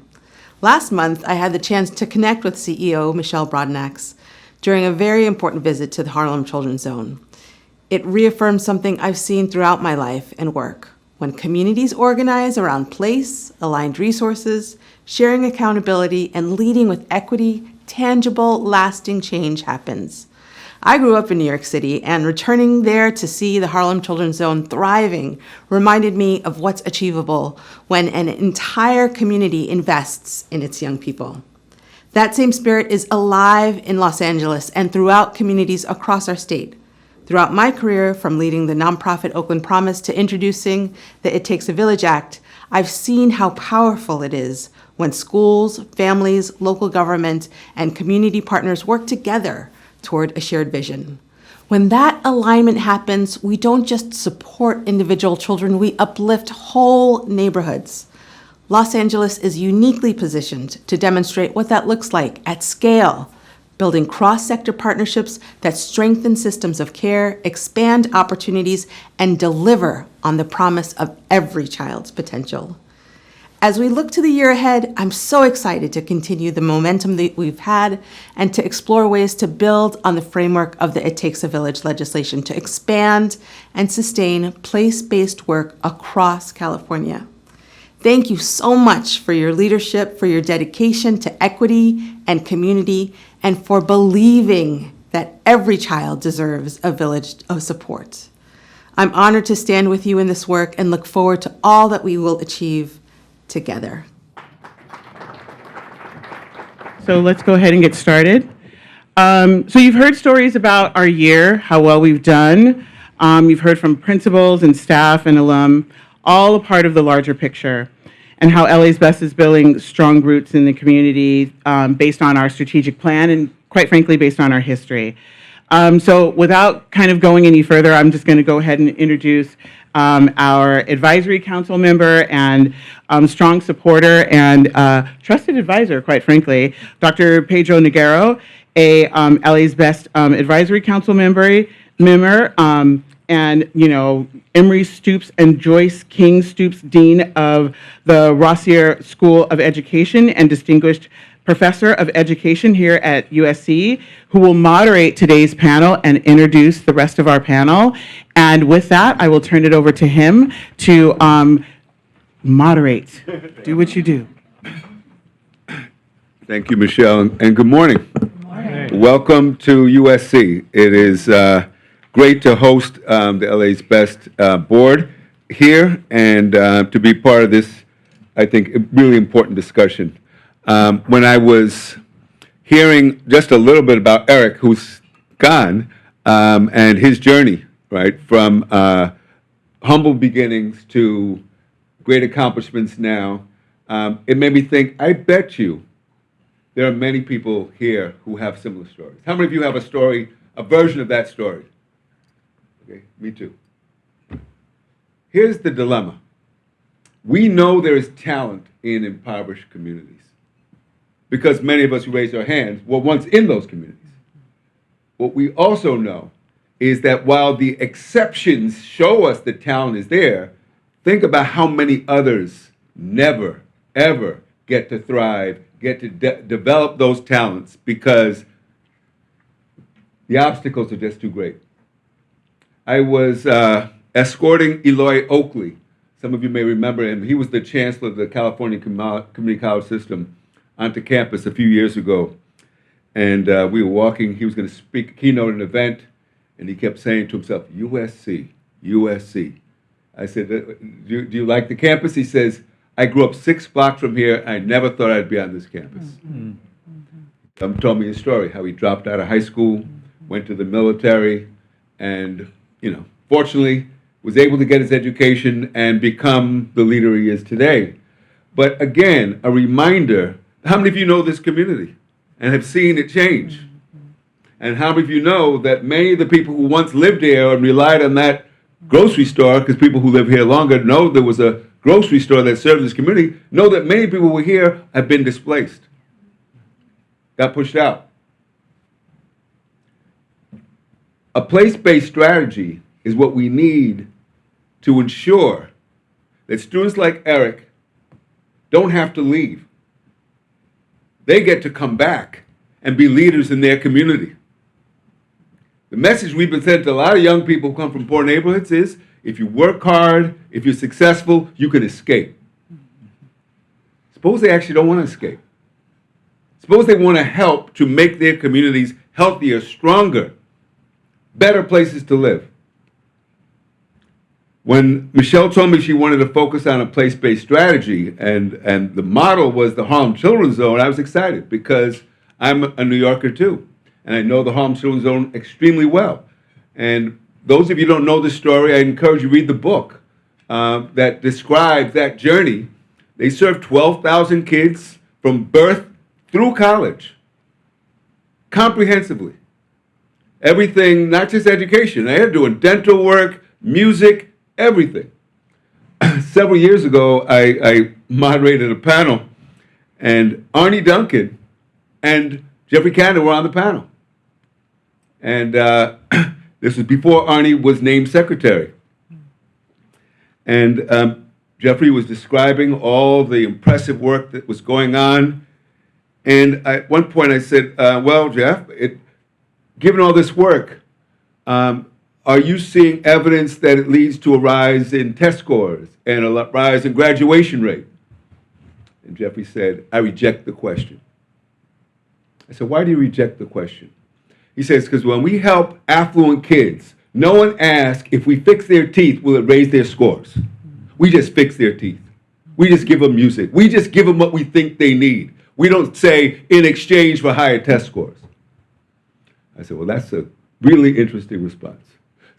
Last month, I had the chance to connect with CEO Michelle Broadnax during a very important visit to the Harlem Children's Zone. It reaffirmed something I've seen throughout my life and work. When communities organize around place, aligned resources, sharing accountability, and leading with equity, tangible, lasting change happens. I grew up in New York City, and returning there to see the Harlem Children's Zone thriving reminded me of what's achievable when an entire community invests in its young people. That same spirit is alive in Los Angeles and throughout communities across our state. Throughout my career, from leading the nonprofit Oakland Promise to introducing the It Takes a Village Act, I've seen how powerful it is when schools, families, local government, and community partners work together toward a shared vision. When that alignment happens, we don't just support individual children, we uplift whole neighborhoods. Los Angeles is uniquely positioned to demonstrate what that looks like at scale, building cross-sector partnerships that strengthen systems of care, expand opportunities, and deliver on the promise of every child's potential. As we look to the year ahead, I'm so excited to continue the momentum that we've had and to explore ways to build on the framework of the It Takes a Village legislation to expand and sustain place-based work across California. Thank you so much for your leadership, for your dedication to equity and community, and for believing that every child deserves a village of support. I'm honored to stand with you in this work and look forward to all that we will achieve together. So let's go ahead and get started. So you've heard stories about our year, how well we've done. You've heard from principals and staff and alum, all a part of the larger picture, and how LA's Best is building strong roots in the community based on our strategic plan and, quite frankly, based on our history. So without kind of going any further, I'm just going to go ahead and introduce our advisory council member and strong supporter and trusted advisor, quite frankly, Dr. Pedro Noguero, a LA's Best advisory council member, and, you know, Emory Stoops and Joyce King Stoops, Dean of the Rossier School of Education and Distinguished Professor of Education here at USC, who will moderate today's panel and introduce the rest of our panel. And with that, I will turn it over to him to moderate. Do what you do. Thank you, Michelle, and good morning. Good morning. Welcome to USC. It is great to host the LA's Best board here and to be part of this, I think, really important discussion. When I was hearing just a little bit about Erick, who's gone, and his journey, right, from humble beginnings to great accomplishments now, it made me think, I bet you there are many people here who have similar stories. How many of you have a story, a version of that story? Okay, me too. Here's the dilemma. We know there is talent in impoverished communities because many of us who raised our hands were once in those communities. What we also know is that while the exceptions show us that talent is there, think about how many others never, ever get to thrive, get to develop those talents because the obstacles are just too great. I was escorting Eloy Oakley. Some of you may remember him. He was the chancellor of the California Community College System onto campus a few years ago. And we were walking. He was going to speak a keynote at an event, and he kept saying to himself, USC, USC. I said, do you like the campus? He says, I grew up 6 blocks from here. I never thought I'd be on this campus. Mm-hmm. Told me his story, how he dropped out of high school, went to the military, and, you know, fortunately, was able to get his education and become the leader he is today. But again, a reminder, how many of you know this community and have seen it change? And how many of you know that many of the people who once lived here and relied on that grocery store, because people who live here longer know there was a grocery store that served this community, know that many people who were here have been displaced, got pushed out. A place-based strategy is what we need to ensure that students like Erick don't have to leave. They get to come back and be leaders in their community. The message we've been sending to a lot of young people who come from poor neighborhoods is, if you work hard, if you're successful, you can escape. Suppose they actually don't want to escape. Suppose they want to help to make their communities healthier, stronger, better places to live. When Michelle told me she wanted to focus on a place-based strategy and the model was the Harlem Children's Zone, I was excited because I'm a New Yorker too, and I know the Harlem Children's Zone extremely well. And those of you who don't know this story, I encourage you to read the book that describes that journey. They served 12,000 kids from birth through college, comprehensively. Everything, not just education. They're doing dental work, music, everything. Several years ago, I moderated a panel, and Arnie Duncan and Jeffrey Canada were on the panel. And this was before Arnie was named secretary. And Jeffrey was describing all the impressive work that was going on. And at one point I said, well, Jeff, given all this work, are you seeing evidence that it leads to a rise in test scores and a rise in graduation rate? And Jeffrey said, I reject the question. I said, why do you reject the question? He says, because when we help affluent kids, no one asks if we fix their teeth, will it raise their scores? We just fix their teeth. We just give them music. We just give them what we think they need. We don't say in exchange for higher test scores. I said, well, that's a really interesting response.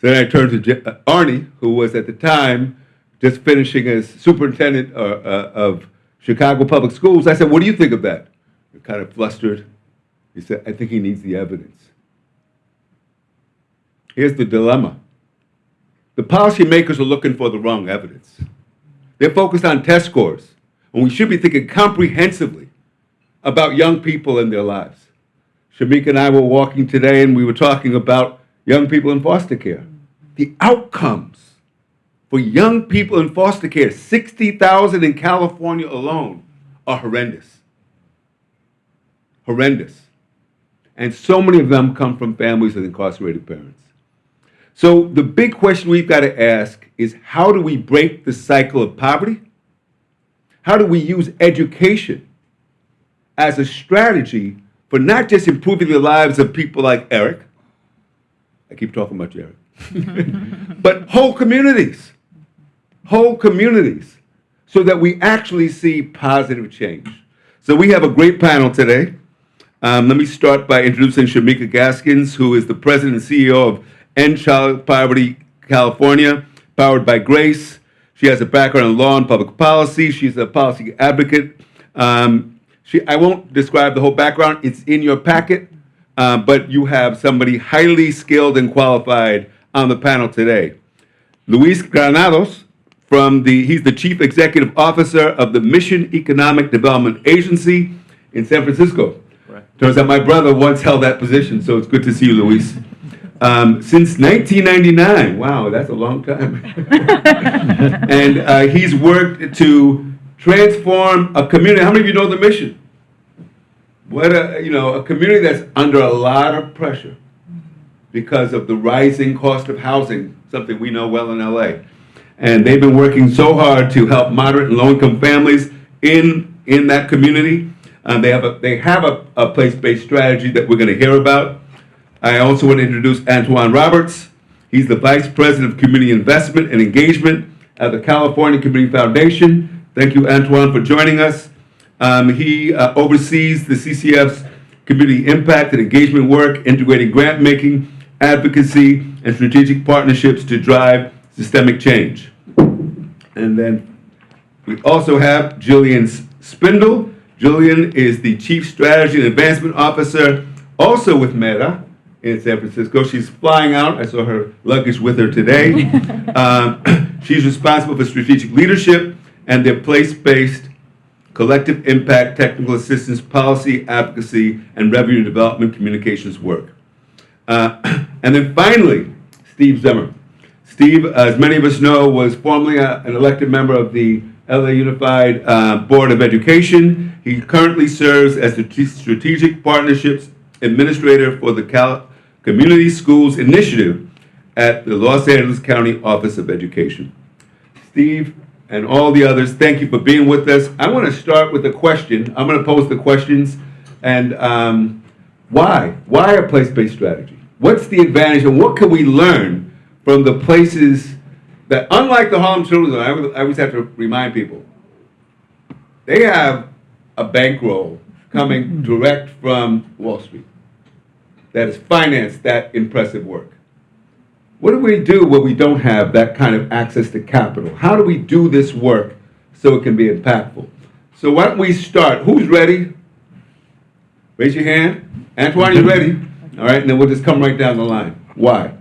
So then I turned to Arnie, who was at the time just finishing as superintendent of Chicago Public Schools. I said, what do you think of that? He kind of flustered. He said, I think he needs the evidence. Here's the dilemma. The policymakers are looking for the wrong evidence. They're focused on test scores, and we should be thinking comprehensively about young people and their lives. Shamika and I were walking today, and we were talking about young people in foster care. The outcomes for young people in foster care, 60,000 in California alone, are horrendous. Horrendous. And so many of them come from families with incarcerated parents. So the big question we've got to ask is, how do we break the cycle of poverty? How do we use education as a strategy for not just improving the lives of people like Erick, I keep talking about you, Erick, but whole communities, so that we actually see positive change. So we have a great panel today. Let me start by introducing Shamika Gaskins, who is the president and CEO of End Child Poverty California, powered by Grace. She has a background in law and public policy. She's a policy advocate. I won't describe the whole background. It's in your packet, but you have somebody highly skilled and qualified on the panel today. Luis Granados, he's the Chief Executive Officer of the Mission Economic Development Agency in San Francisco. Right. Turns out my brother once held that position, so it's good to see you, Luis. Since 1999, wow, that's a long time. And he's worked to transform a community. How many of you know the mission? What a community that's under a lot of pressure because of the rising cost of housing, something we know well in LA. And they've been working so hard to help moderate and low-income families in that community. They have a place-based strategy that we're going to hear about. I also want to introduce Antoine Roberts. He's the Vice President of Community Investment and Engagement at the California Community Foundation. Thank you, Antoine, for joining us. He oversees the CCF's community impact and engagement work, integrating grant making, advocacy, and strategic partnerships to drive systemic change. And then we also have Jillian Spindle. Jillian is the Chief Strategy and Advancement Officer, also with Meta in San Francisco. She's flying out. I saw her luggage with her today. She's responsible for strategic leadership and their place-based collective impact, technical assistance, policy, advocacy, and revenue development communications work. And then finally, Steve Zimmer. Steve, as many of us know, was formerly an elected member of the LA Unified Board of Education. He currently serves as the Strategic Partnerships Administrator for the Community Schools Initiative at the Los Angeles County Office of Education. Steve and all the others, thank you for being with us. I want to start with a question. I'm going to pose the questions. And why? Why a place-based strategy? What's the advantage, and what can we learn from the places that, unlike the Harlem Children's Zone, I always have to remind people, they have a bankroll coming direct from Wall Street that has financed that impressive work. What do we do when we don't have that kind of access to capital? How do we do this work so it can be impactful? So why don't we start? Who's ready? Raise your hand. Antoine, you ready? All right, and then we'll just come right down the line. Why?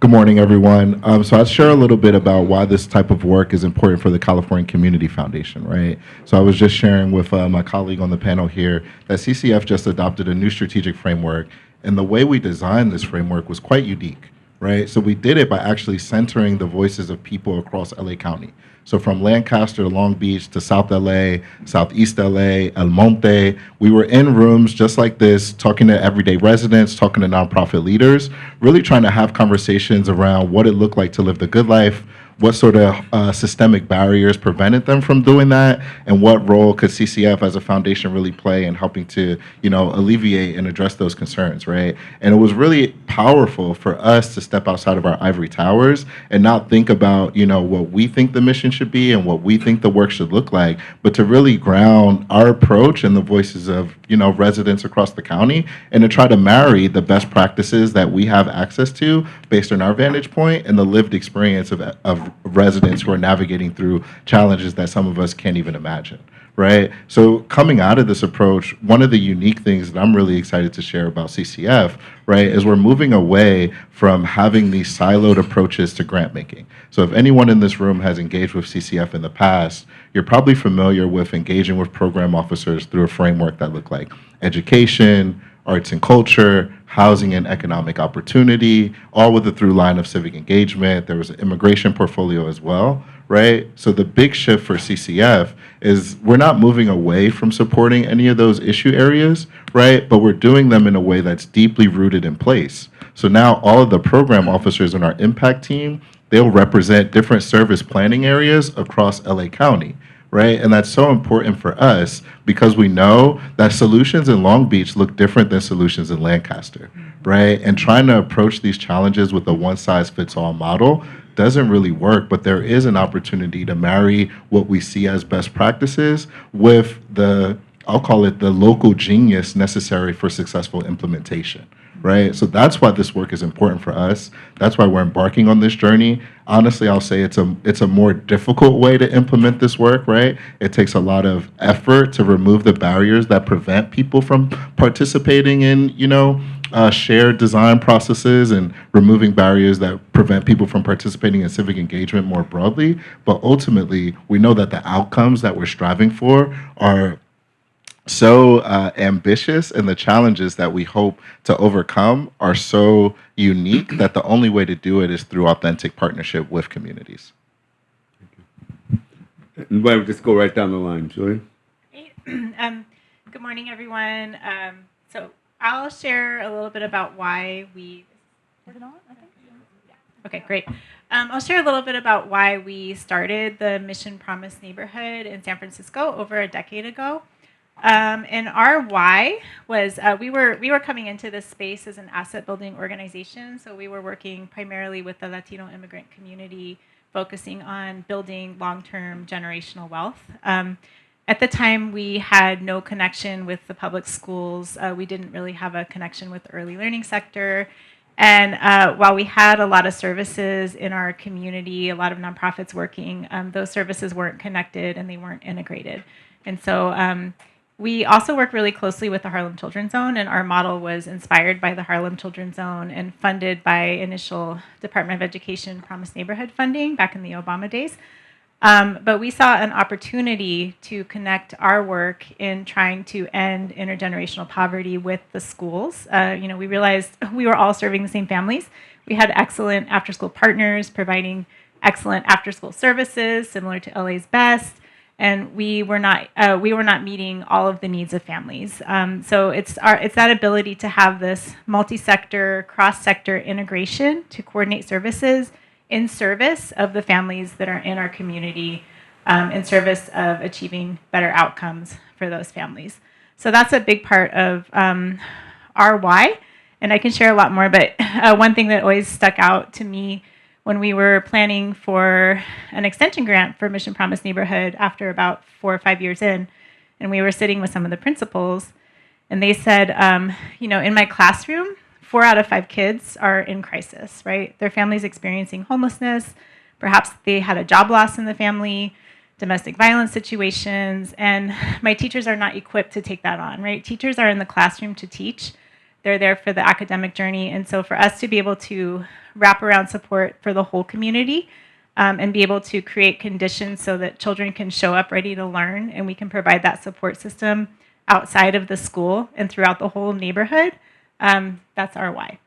Good morning, everyone. So I'll share a little bit about why this type of work is important for the California Community Foundation, right? So I was just sharing with my colleague on the panel here that CCF just adopted a new strategic framework, and the way we designed this framework was quite unique, right? So we did it by actually centering the voices of people across LA County. So from Lancaster, Long Beach, to South LA, Southeast LA, El Monte, we were in rooms just like this, talking to everyday residents, talking to nonprofit leaders, really trying to have conversations around what it looked like to live the good life, what sort of systemic barriers prevented them from doing that, and what role could CCF as a foundation really play in helping to, alleviate and address those concerns, right? And it was really powerful for us to step outside of our ivory towers and not think about, what we think the mission should be and what we think the work should look like, but to really ground our approach in the voices of, residents across the county, and to try to marry the best practices that we have access to based on our vantage point and the lived experience of residents who are navigating through challenges that some of us can't even imagine. Right? So coming out of this approach, one of the unique things that I'm really excited to share about CCF, right, is we're moving away from having these siloed approaches to grant making. So if anyone in this room has engaged with CCF in the past, you're probably familiar with engaging with program officers through a framework that looked like education, arts and culture, housing and economic opportunity, all with a through line of civic engagement. There was an immigration portfolio as well, right? So the big shift for CCF is we're not moving away from supporting any of those issue areas, right? But we're doing them in a way that's deeply rooted in place. So now all of the program officers in our impact team, they'll represent different service planning areas across LA County, right? And that's so important for us because we know that solutions in Long Beach look different than solutions in Lancaster, right? And trying to approach these challenges with a one-size-fits-all model doesn't really work, but there is an opportunity to marry what we see as best practices with I'll call it the local genius necessary for successful implementation, right? So that's why this work is important for us. That's why we're embarking on this journey. Honestly, I'll say it's a more difficult way to implement this work, right? It takes a lot of effort to remove the barriers that prevent people from participating in, shared design processes and removing barriers that prevent people from participating in civic engagement more broadly. But ultimately, we know that the outcomes that we're striving for are so ambitious, and the challenges that we hope to overcome are so unique that the only way to do it is through authentic partnership with communities. And why don't we just go right down the line, Julian? Great. Good morning, everyone. So I'll share a little bit about why we. Is it on? I think. Yeah. Okay, great. I'll share a little bit about why we started the Mission Promise neighborhood in San Francisco over a decade ago. And our why was we were coming into this space as an asset building organization. So we were working primarily with the Latino immigrant community, focusing on building long-term generational wealth. At the time, we had no connection with the public schools. We didn't really have a connection with the early learning sector. And while we had a lot of services in our community, a lot of nonprofits working, those services weren't connected and they weren't integrated. And so we also work really closely with the Harlem Children's Zone, and our model was inspired by the Harlem Children's Zone and funded by initial Department of Education Promise Neighborhood funding back in the Obama days. But we saw an opportunity to connect our work in trying to end intergenerational poverty with the schools. We realized we were all serving the same families. We had excellent after-school partners providing excellent after-school services similar to LA's Best. And we were not meeting all of the needs of families. So it's that ability to have this multi-sector, cross-sector integration to coordinate services in service of the families that are in our community, in service of achieving better outcomes for those families. So that's a big part of our why, and I can share a lot more. But one thing that always stuck out to me when we were planning for an extension grant for Mission Promise Neighborhood after about 4 or 5 years in, and we were sitting with some of the principals, and they said, in my classroom, 4 out of 5 kids are in crisis, right? Their family's experiencing homelessness, perhaps they had a job loss in the family, domestic violence situations, and my teachers are not equipped to take that on, right? Teachers are in the classroom to teach. They're there for the academic journey, and so for us to be able to wrap around support for the whole community and be able to create conditions so that children can show up ready to learn and we can provide that support system outside of the school and throughout the whole neighborhood, that's our why.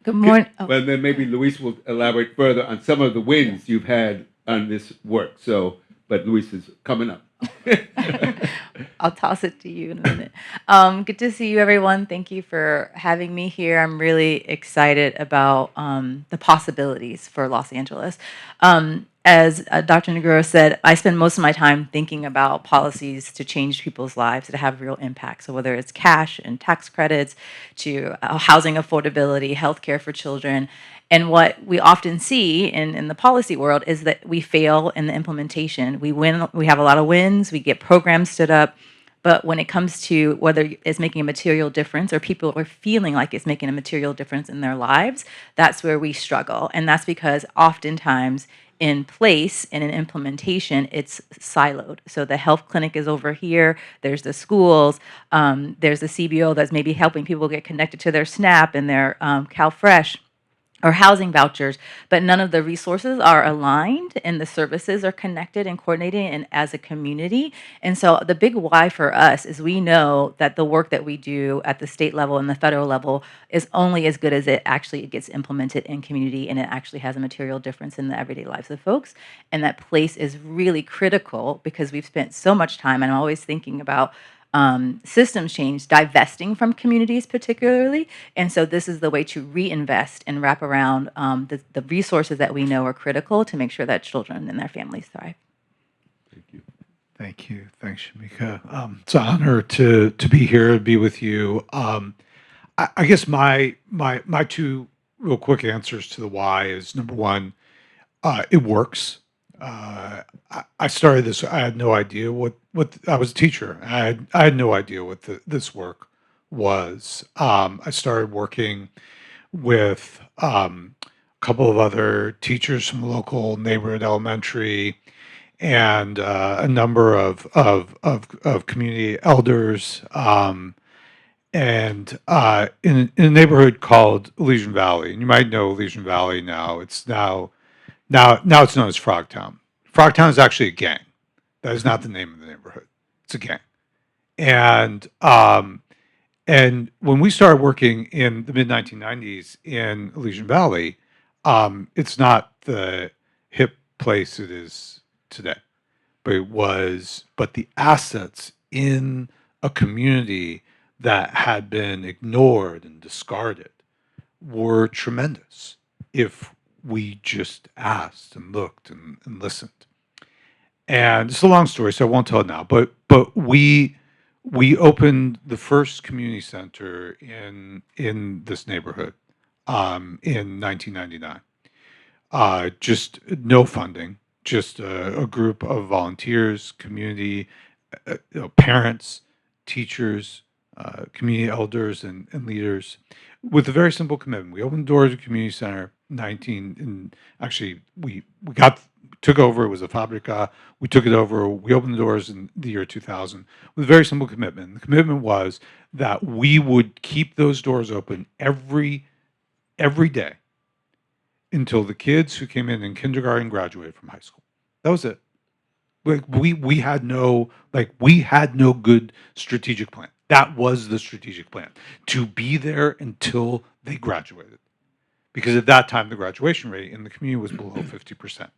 Good morning. Well, then maybe Luis will elaborate further on some of the wins you've had on this work. So, but Luis is coming up. I'll toss it to you in a minute. Good to see you, everyone. Thank you for having me here. I'm really excited about the possibilities for Los Angeles. As Dr. Negro said, I spend most of my time thinking about policies to change people's lives that have real impact. So whether it's cash and tax credits to housing affordability, healthcare for children. And what we often see in the policy world is that we fail in the implementation. We win, we have a lot of wins, we get programs stood up, but when it comes to whether it's making a material difference or people are feeling like it's making a material difference in their lives, that's where we struggle. And that's because oftentimes in place and in implementation, it's siloed. So the health clinic is over here, there's the schools, there's the CBO that's maybe helping people get connected to their SNAP and their CalFresh or housing vouchers, but none of the resources are aligned and the services are connected and coordinated and as a community. And so the big why for us is we know that the work that we do at the state level and the federal level is only as good as it actually gets implemented in community and it actually has a material difference in the everyday lives of folks. And that place is really critical because we've spent so much time, and I'm always thinking about systems change, divesting from communities particularly. And so this is the way to reinvest and wrap around the resources that we know are critical to make sure that children and their families thrive. Thank you. Thanks, Shamika. It's an honor to be here, to be with you. I guess my two real quick answers to the why is, number one, it works. I started this. I had no idea what I was a teacher. I had no idea what this work was. I started working with a couple of other teachers from the local neighborhood elementary and a number of community elders and in a neighborhood called Elysian Valley. And you might know Elysian Valley now. It's now it's known as Frogtown. Frogtown is actually a gang. That is not the name of the neighborhood. It's a gang. And when we started working in the mid 1990s in Elysian Valley, it's not the hip place it is today, but the assets in a community that had been ignored and discarded were tremendous if we just asked and looked and listened. And it's a long story, so I won't tell it now. But we opened the first community center in this neighborhood in 1999. Just no funding, just a group of volunteers, community, parents, teachers, community elders, and leaders, with a very simple commitment. We opened the doors of the community center. And actually we took over. It was a fabrica. We took it over. We opened the doors in the year 2000 with a very simple commitment. The commitment was that we would keep those doors open every day until the kids who came in kindergarten graduated from high school. That was it. We had no good strategic plan. That was the strategic plan, to be there until they graduated. Because at that time, the graduation rate in the community was below 50%.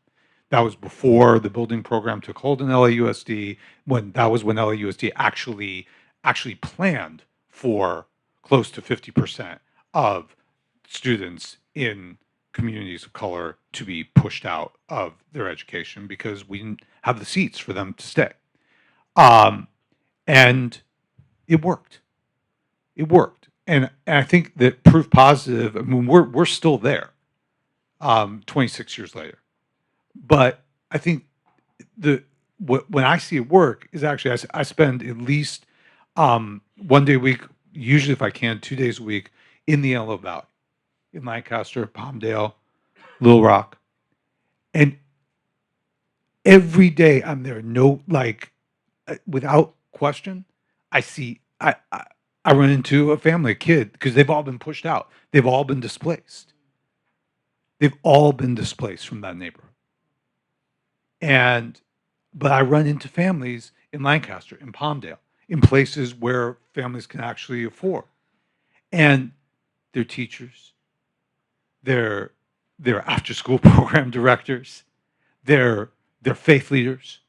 That was before the building program took hold in LAUSD, when LAUSD actually planned for close to 50% of students in communities of color to be pushed out of their education because we didn't have the seats for them to stay. And it worked. It worked. And I think that proof positive, I mean, we're still there 26 years later. But I think when I see it work is actually I spend at least 1 day a week, usually if I can, 2 days a week in the Antelope Valley, in Lancaster, Palmdale, Little Rock. And every day I'm there, without question, I run into a family, a kid, because they've all been pushed out. They've all been displaced. They've all been displaced from that neighborhood. But I run into families in Lancaster, in Palmdale, in places where families can actually afford. And they're teachers, they're after-school program directors, they're faith leaders.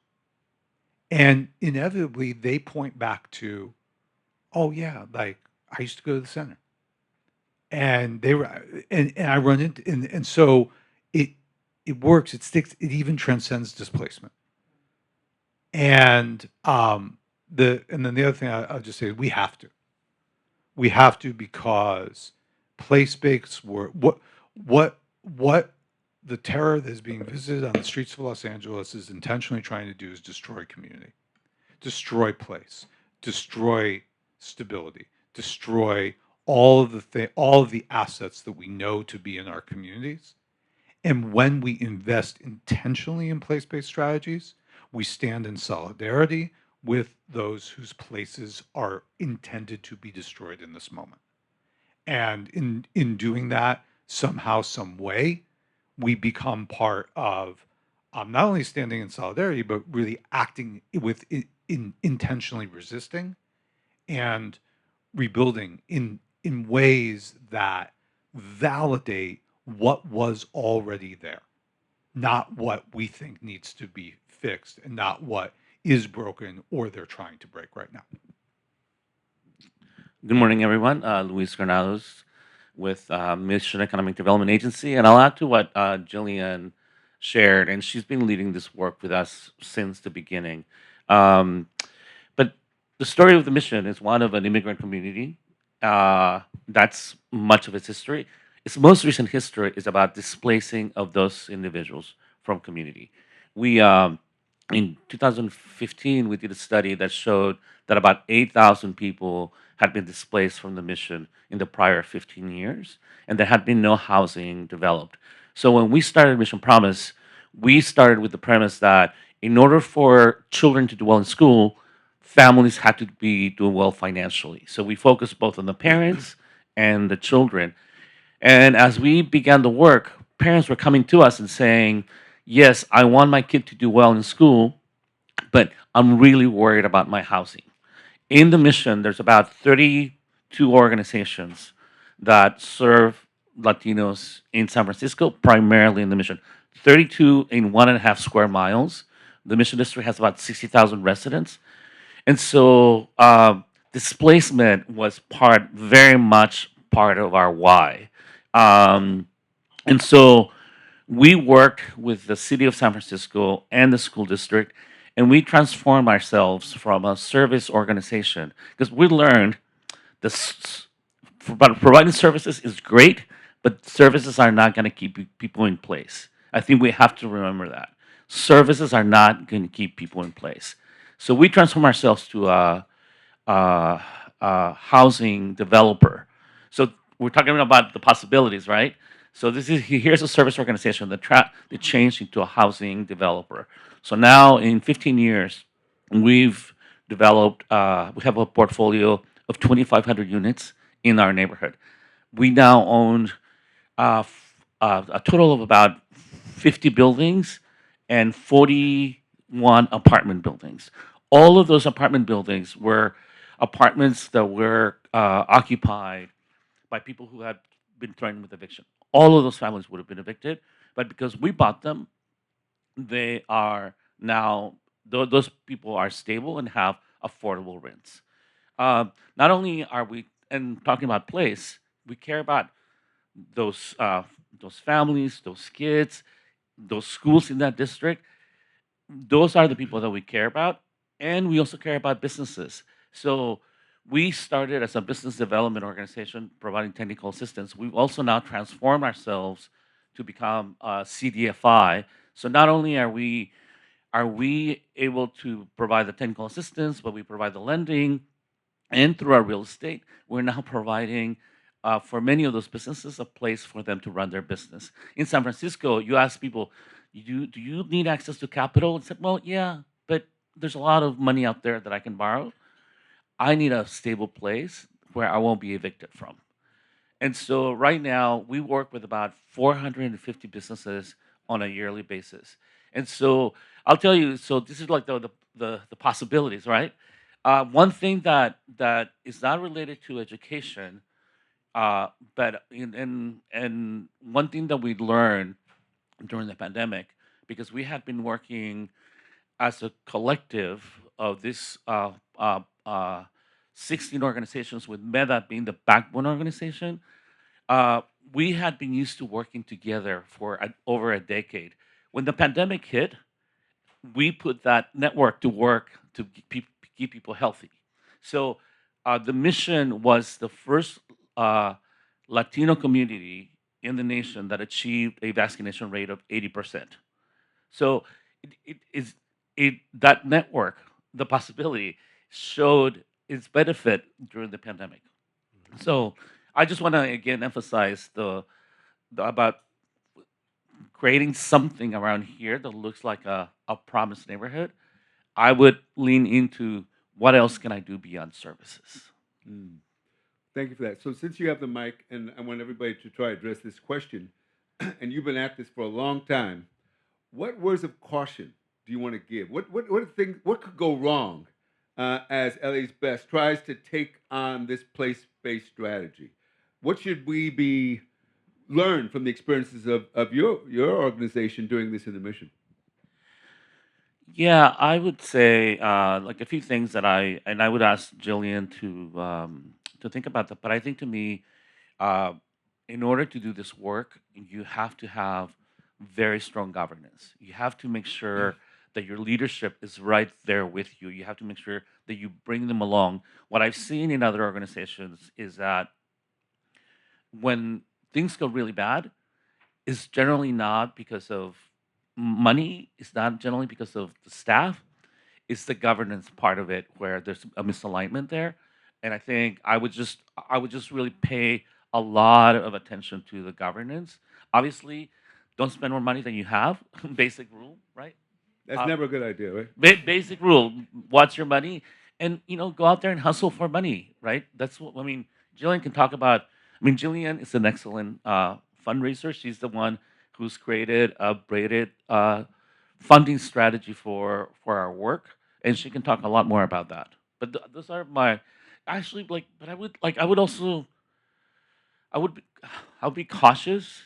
And inevitably, they point back to, oh, yeah, like I used to go to the center. And they were, and I run into, and so it, it works, it sticks, it even transcends displacement. And and then the other thing I'll just say, we have to. We have to, because place-based work, what the terror that is being visited on the streets of Los Angeles is intentionally trying to do is destroy community, destroy place, destroy stability, destroy all of the assets that we know to be in our communities. And when we invest intentionally in place-based strategies, we stand in solidarity with those whose places are intended to be destroyed in this moment. And in doing that, somehow, some way, we become part of not only standing in solidarity, but really acting with in intentionally resisting and rebuilding in ways that validate what was already there, not what we think needs to be fixed, and not what is broken or they're trying to break right now. Good morning, everyone. Luis Granados with Mission Economic Development Agency, and I'll add to what Jillian shared, and she's been leading this work with us since the beginning. But the story of the mission is one of an immigrant community. That's much of its history. Its most recent history is about displacing of those individuals from community. We in 2015, we did a study that showed that about 8,000 people had been displaced from the mission in the prior 15 years, and there had been no housing developed. So when we started Mission Promise, we started with the premise that in order for children to do well in school, families had to be doing well financially. So we focused both on the parents and the children. And as we began the work, parents were coming to us and saying, yes, I want my kid to do well in school, but I'm really worried about my housing. In the mission, there's about 32 organizations that serve Latinos in San Francisco, primarily in the mission. 32 in 1.5 square miles. The mission district has about 60,000 residents. And so displacement was very much part of our why. And so we worked with the city of San Francisco and the school district, and we transformed ourselves from a service organization, because we learned providing services is great, but services are not going to keep people in place. I think we have to remember that. Services are not going to keep people in place. So we transform ourselves to a housing developer. So we're talking about the possibilities, right? So here's a service organization that changed into a housing developer. So now in 15 years, we've developed, we have a portfolio of 2,500 units in our neighborhood. We now own a total of about 50 buildings and 41 apartment buildings. All of those apartment buildings were apartments that were occupied by people who had been threatened with eviction. All of those families would have been evicted, but because we bought them, they are now, those people are stable and have affordable rents. Not only are we, and talking about place, we care about those families, those kids, those schools in that district. Those are the people that we care about, and we also care about businesses. So we started as a business development organization providing technical assistance. We've also now transformed ourselves to become a CDFI. So not only are we able to provide the technical assistance, but we provide the lending, and through our real estate, we're now providing for many of those businesses a place for them to run their business. In San Francisco, you ask people, do you need access to capital? And said, well, yeah, but there's a lot of money out there that I can borrow. I need a stable place where I won't be evicted from. And so right now, we work with about 450 businesses on a yearly basis. And so I'll tell you, so this is like the possibilities, right? One thing that is not related to education, but and one thing that we learned during the pandemic, because we had been working as a collective of this 16 organizations, with MEDA being the backbone organization, we had been used to working together for over a decade. When the pandemic hit, we put that network to work to keep people healthy. So the mission was the first Latino community in the nation that achieved a vaccination rate of 80%. So that network, the possibility, showed its benefit during the pandemic. So I just want to again emphasize the about creating something around here that looks like a promised neighborhood. I would lean into what else can I do beyond services. Thank you for that. So since you have the mic, and I want everybody to try to address this question, and you've been at this for a long time, what words of caution do you want to give? What could go wrong as LA's Best tries to take on this place-based strategy? What should we be learn from the experiences of your organization doing this in the mission? Yeah, I would say like a few things that I would ask Jillian to think about that. But I think to me, uh, in order to do this work, you have to have very strong governance. You have to make sure that your leadership is right there with you. You have to make sure that you bring them along. What I've seen in other organizations is that when things go really bad, it's generally not because of money. It's not generally because of the staff. It's the governance part of it where there's a misalignment there. And I think I would just really pay a lot of attention to the governance. Obviously, don't spend more money than you have. Basic rule, right? That's never a good idea, right? Basic rule. Watch your money, and go out there and hustle for money, right? That's what I mean. Jillian can talk about. I mean, Jillian is an excellent fundraiser. She's the one who's created a braided funding strategy for our work, and she can talk a lot more about that. But those are my actually like. But I would also I would be, I would be cautious,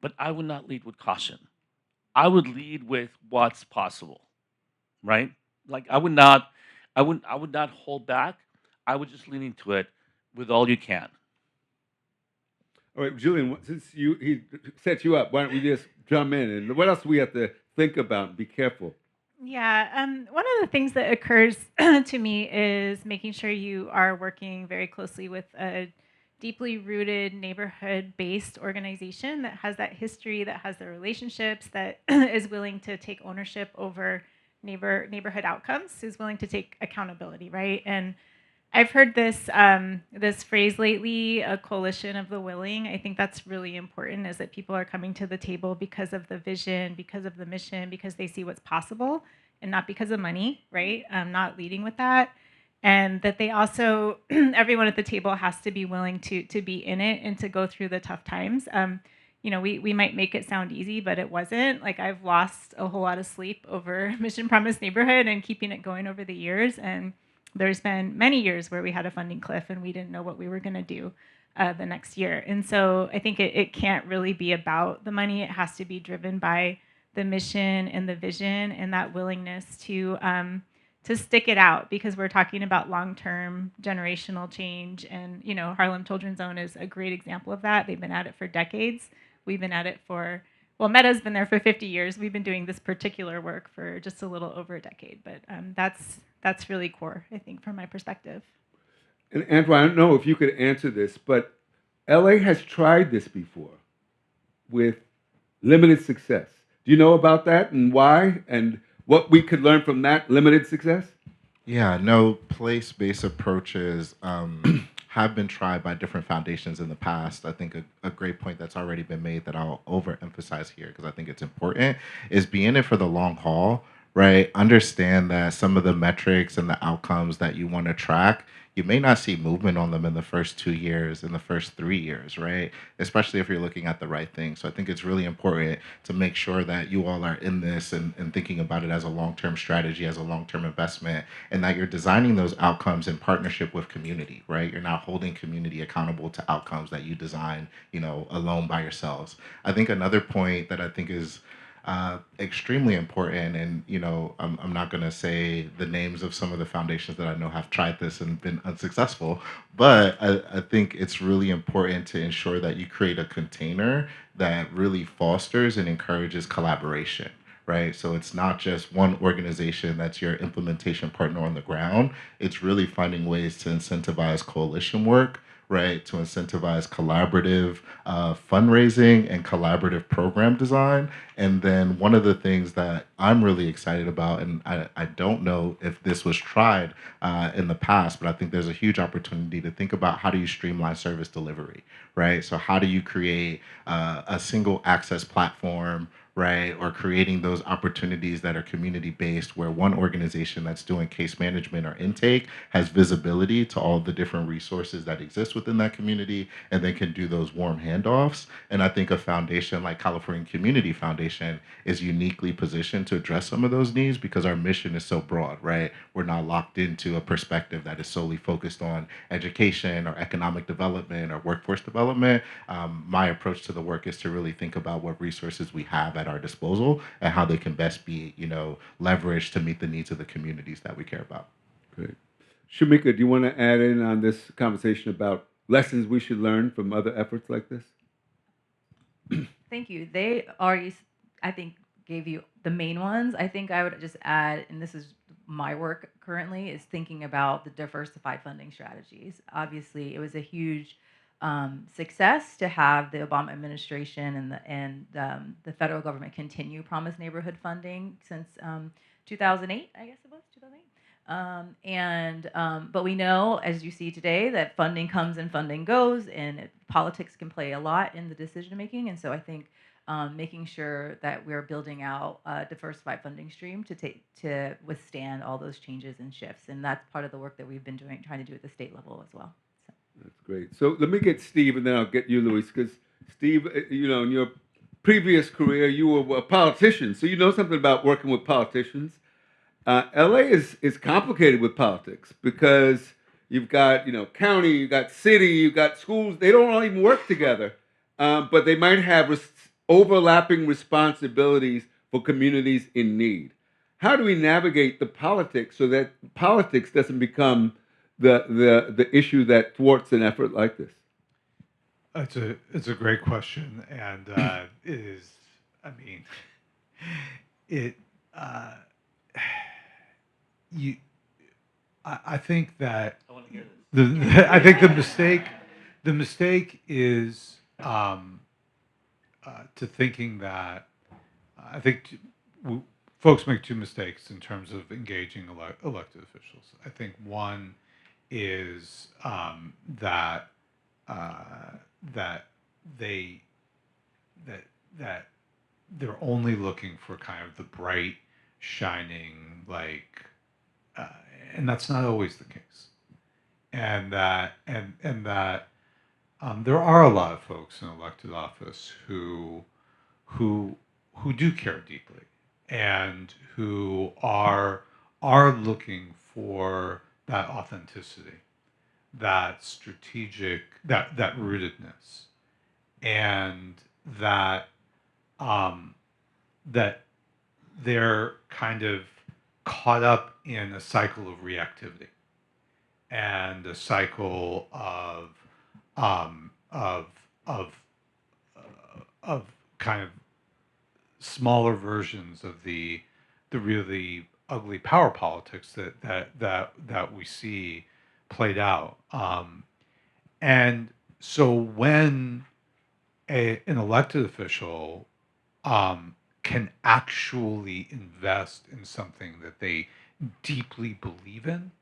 but I would not lead with caution. I would lead with what's possible, right? Like I would not hold back. I would just lean into it with all you can. All right, Julian, since he set you up, why don't we just jump in? And what else do we have to think about and be careful? Yeah, one of the things that occurs to me is making sure you are working very closely with a deeply rooted neighborhood-based organization that has that history, that has the relationships, that is willing to take ownership over neighborhood outcomes, who's willing to take accountability, right? And I've heard this phrase lately, a coalition of the willing. I think that's really important, is that people are coming to the table because of the vision, because of the mission, because they see what's possible, and not because of money, right? Not leading with that. And that they also, everyone at the table has to be willing to be in it and to go through the tough times. We might make it sound easy, but it wasn't. Like, I've lost a whole lot of sleep over Mission Promise Neighborhood and keeping it going over the years. And there's been many years where we had a funding cliff and we didn't know what we were going to do the next year. And so I think it can't really be about the money. It has to be driven by the mission and the vision and that willingness to stick it out, because we're talking about long-term generational change. And Harlem Children's Zone is a great example of that. They've been at it for decades. We've been at it for, well, Meta's been there for 50 years. We've been doing this particular work for just a little over a decade. But that's really core, I think, from my perspective. And Andrew, I don't know if you could answer this, but LA has tried this before with limited success. Do you know about that and why, and what we could learn from that limited success? Yeah, no, place-based approaches have been tried by different foundations in the past. I think a great point that's already been made that I'll overemphasize here, because I think it's important, is be in it for the long haul, right? Understand that some of the metrics and the outcomes that you want to track, you may not see movement on them in the first 2 years, in the first 3 years, right? Especially if you're looking at the right thing. So I think it's really important to make sure that you all are in this and thinking about it as a long-term strategy, as a long-term investment, and that you're designing those outcomes in partnership with community, right? You're not holding community accountable to outcomes that you design, alone by yourselves. I think another point that I think is extremely important. And, I'm not going to say the names of some of the foundations that I know have tried this and been unsuccessful, but I think it's really important to ensure that you create a container that really fosters and encourages collaboration. Right. So it's not just one organization that's your implementation partner on the ground. It's really finding ways to incentivize coalition work, right? To incentivize collaborative fundraising and collaborative program design. And then one of the things that I'm really excited about, and I don't know if this was tried in the past, but I think there's a huge opportunity to think about how do you streamline service delivery, right? So how do you create a single access platform, right? Or creating those opportunities that are community based, where one organization that's doing case management or intake has visibility to all the different resources that exist within that community, and then can do those warm handoffs. And I think a foundation like California Community Foundation is uniquely positioned to address some of those needs because our mission is so broad, right? We're not locked into a perspective that is solely focused on education or economic development or workforce development. My approach to the work is to really think about what resources we have at our disposal and how they can best be, leveraged to meet the needs of the communities that we care about. Great. Shamika, do you want to add in on this conversation about lessons we should learn from other efforts like this? Thank you. They already, I think, gave you the main ones. I think I would just add, and this is my work currently, is thinking about the diversified funding strategies. Obviously, it was a huge success to have the Obama administration and the federal government continue Promise Neighborhood funding since 2008, I guess it was 2008. But we know, as you see today, that funding comes and funding goes, and politics can play a lot in the decision making. And so I think making sure that we're building out a diversified funding stream to withstand all those changes and shifts, and that's part of the work that we've been doing, trying to do at the state level as well. That's great. So let me get Steve, and then I'll get you, Luis, because Steve, in your previous career, you were a politician, so you know something about working with politicians. LA is complicated with politics because you've got county, you've got city, you've got schools. They don't all even work together, but they might have overlapping responsibilities for communities in need. How do we navigate the politics so that politics doesn't become the issue that thwarts an effort like this? It's a great question, and it is. I mean, I think that I want to hear this. I think the mistake is to thinking that I think folks make two mistakes in terms of engaging elected officials. I think one is that they're only looking for kind of the bright, shining, and that's not always the case. And that there are a lot of folks in elected office who do care deeply and who are looking for that authenticity, that strategic, that rootedness, and that they're kind of caught up in a cycle of reactivity and a cycle of kind of smaller versions of the really ugly power politics that we see played out. And so when an elected official can actually invest in something that they deeply believe in,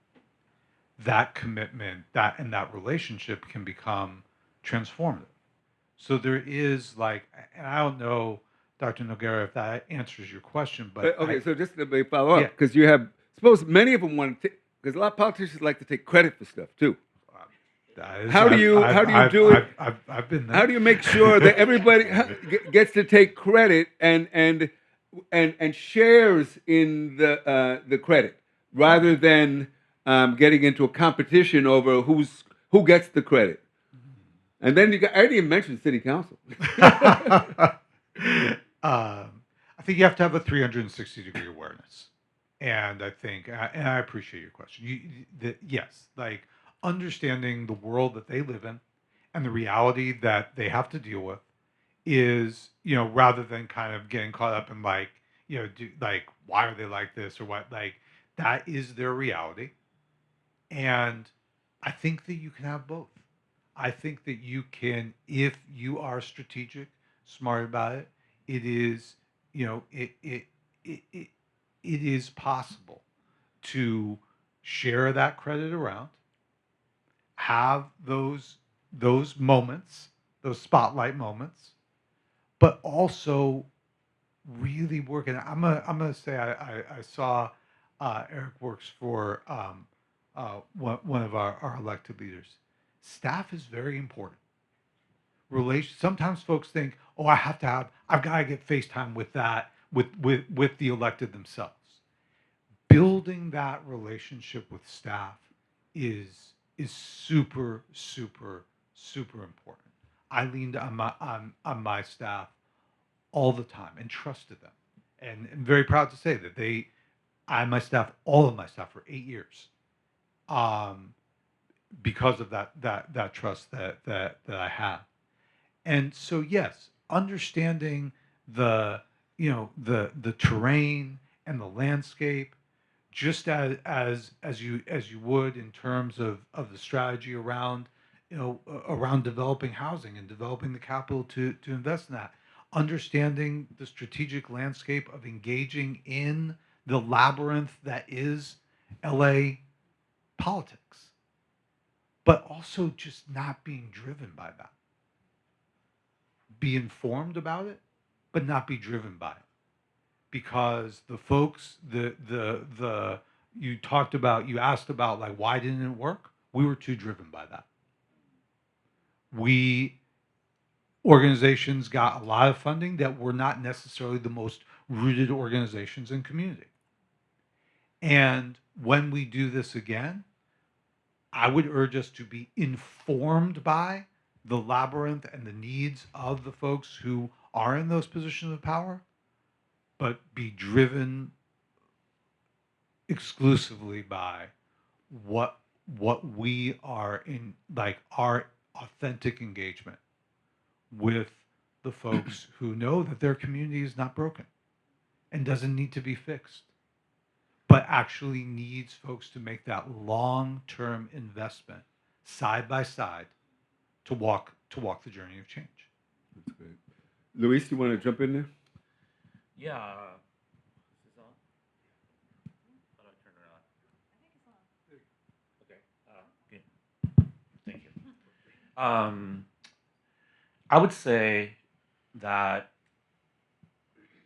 that commitment, that relationship can become transformative. So there is and I don't know, Dr. Noguera, if that answers your question, but okay. So just to follow up, because you have, suppose many of them want to, because a lot of politicians like to take credit for stuff too. How do you do it? I've been there. How do you make sure that everybody gets to take credit and shares in the credit rather than getting into a competition over who gets the credit? And then I didn't even mention city council. I I think you have to have a 360-degree awareness. And I think, and I appreciate your question. Yes, like understanding the world that they live in and the reality that they have to deal with is, rather than kind of getting caught up in like, why are they like this or what, like that is their reality. And I think that you can have both. I think that you can, if you are strategic, smart about it, it is, it is possible to share that credit around, have those moments, those spotlight moments, but also really working. I'm gonna say I saw Erick works for one of our elected leaders. Staff is very important. Sometimes folks think, oh, I've got to get FaceTime with the elected themselves. Building that relationship with staff is super, super, super important. I leaned on my staff all the time and trusted them. And I'm very proud to say that all of my staff for 8 years. Because of that trust that I have. And so yes, understanding the terrain and the landscape, just as you would in terms of the strategy around around developing housing and developing the capital to invest in that, understanding the strategic landscape of engaging in the labyrinth that is LA politics, but also just not being driven by that. Be informed about it, but not be driven by it. Because the folks, you asked about like, why didn't it work? We were too driven by that. Organizations got a lot of funding that were not necessarily the most rooted organizations in community. And when we do this again, I would urge us to be informed by the labyrinth and the needs of the folks who are in those positions of power, but be driven exclusively by what we are in, like our authentic engagement with the folks who know that their community is not broken and doesn't need to be fixed, but actually needs folks to make that long-term investment side by side to walk the journey of change. That's great. Luis, you want to jump in there? Yeah. Is this on? How do I turn it on? I think it's on. Okay. Good. Thank you. I would say that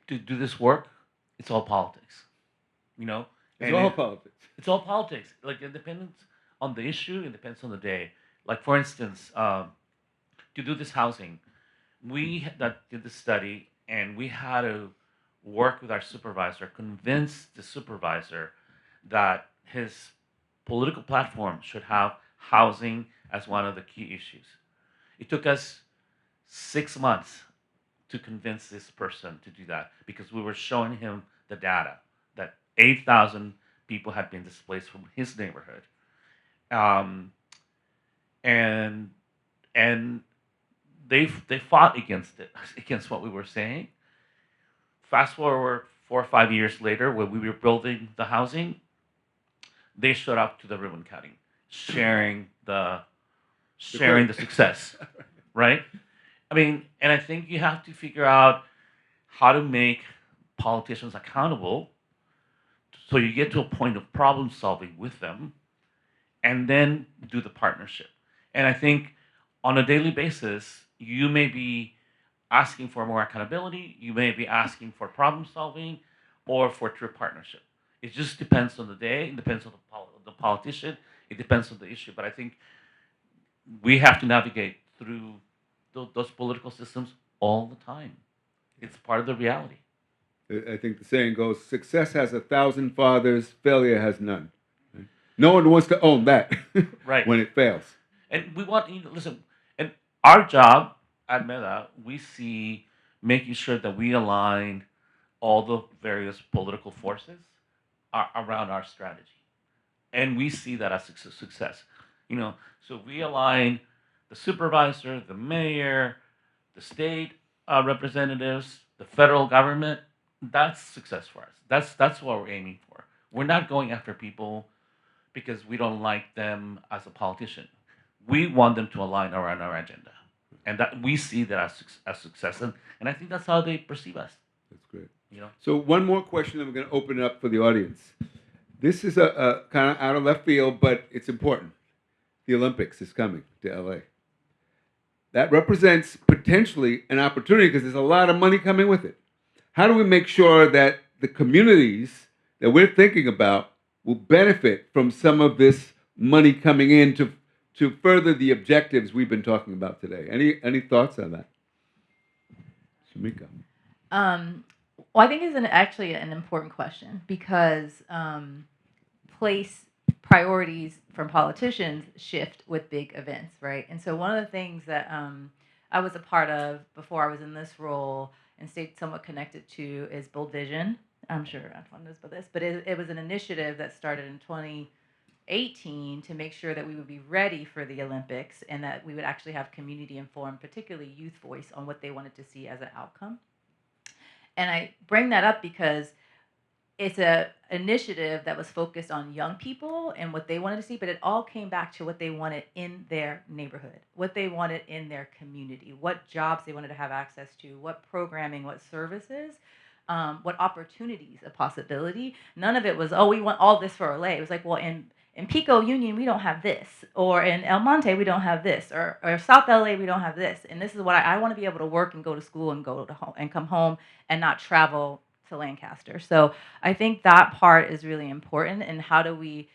to do this work, it's all politics. It's all politics. It's all politics. Like it depends on the issue. It depends on the day. Like for instance, to do this housing, we did the study and we had to work with our supervisor, convince the supervisor that his political platform should have housing as one of the key issues. It took us 6 months to convince this person to do that because we were showing him the data that 8,000 people had been displaced from his neighborhood. And they fought against it, against what we were saying. Fast forward 4 or 5 years later, when we were building the housing, they showed up to the ribbon cutting, sharing the success, right? I mean, and I think you have to figure out how to make politicians accountable so you get to a point of problem solving with them and then do the partnership. And I think on a daily basis, you may be asking for more accountability, you may be asking for problem solving or for true partnership. It just depends on the day, it depends on the politician, it depends on the issue. But I think we have to navigate through those political systems all the time. It's part of the reality. I think the saying goes, success has 1,000 fathers, failure has none. No one wants to own that right. when it fails. And we want, listen, and our job at Meta, we see making sure that we align all the various political forces are around our strategy. And we see that as a success. You know, so we align the supervisor, the mayor, the state representatives, the federal government. That's success for us. That's what we're aiming for. We're not going after people because we don't like them as a politician. We want them to align around our agenda, and that we see that as success. And I think that's how they perceive us. That's great. You know. So one more question, and we're going to open it up for the audience. This is a kind of out of left field, but it's important. The Olympics is coming to LA. That represents potentially an opportunity because there's a lot of money coming with it. How do we make sure that the communities that we're thinking about will benefit from some of this money coming in to further the objectives we've been talking about today? Any thoughts on that? Shamika. Well, I think it's actually an important question because place priorities from politicians shift with big events, right? And so one of the things that I was a part of before I was in this role and stayed somewhat connected to is Bold Vision. I'm sure Antoine knows about this, but it was an initiative that started in 2018 to make sure that we would be ready for the Olympics and that we would actually have community informed, particularly youth voice, on what they wanted to see as an outcome. And I bring that up because it's an initiative that was focused on young people and what they wanted to see, but it all came back to what they wanted in their neighborhood, what they wanted in their community, what jobs they wanted to have access to, what programming, what services, what opportunities, a possibility. None of it was, oh, we want all this for LA. It was like, well, in Pico Union, we don't have this, or in El Monte, we don't have this, or South LA, we don't have this. And this is what I want to be able to work and go to school and go to home and come home and not travel to Lancaster. So I think that part is really important. And how do we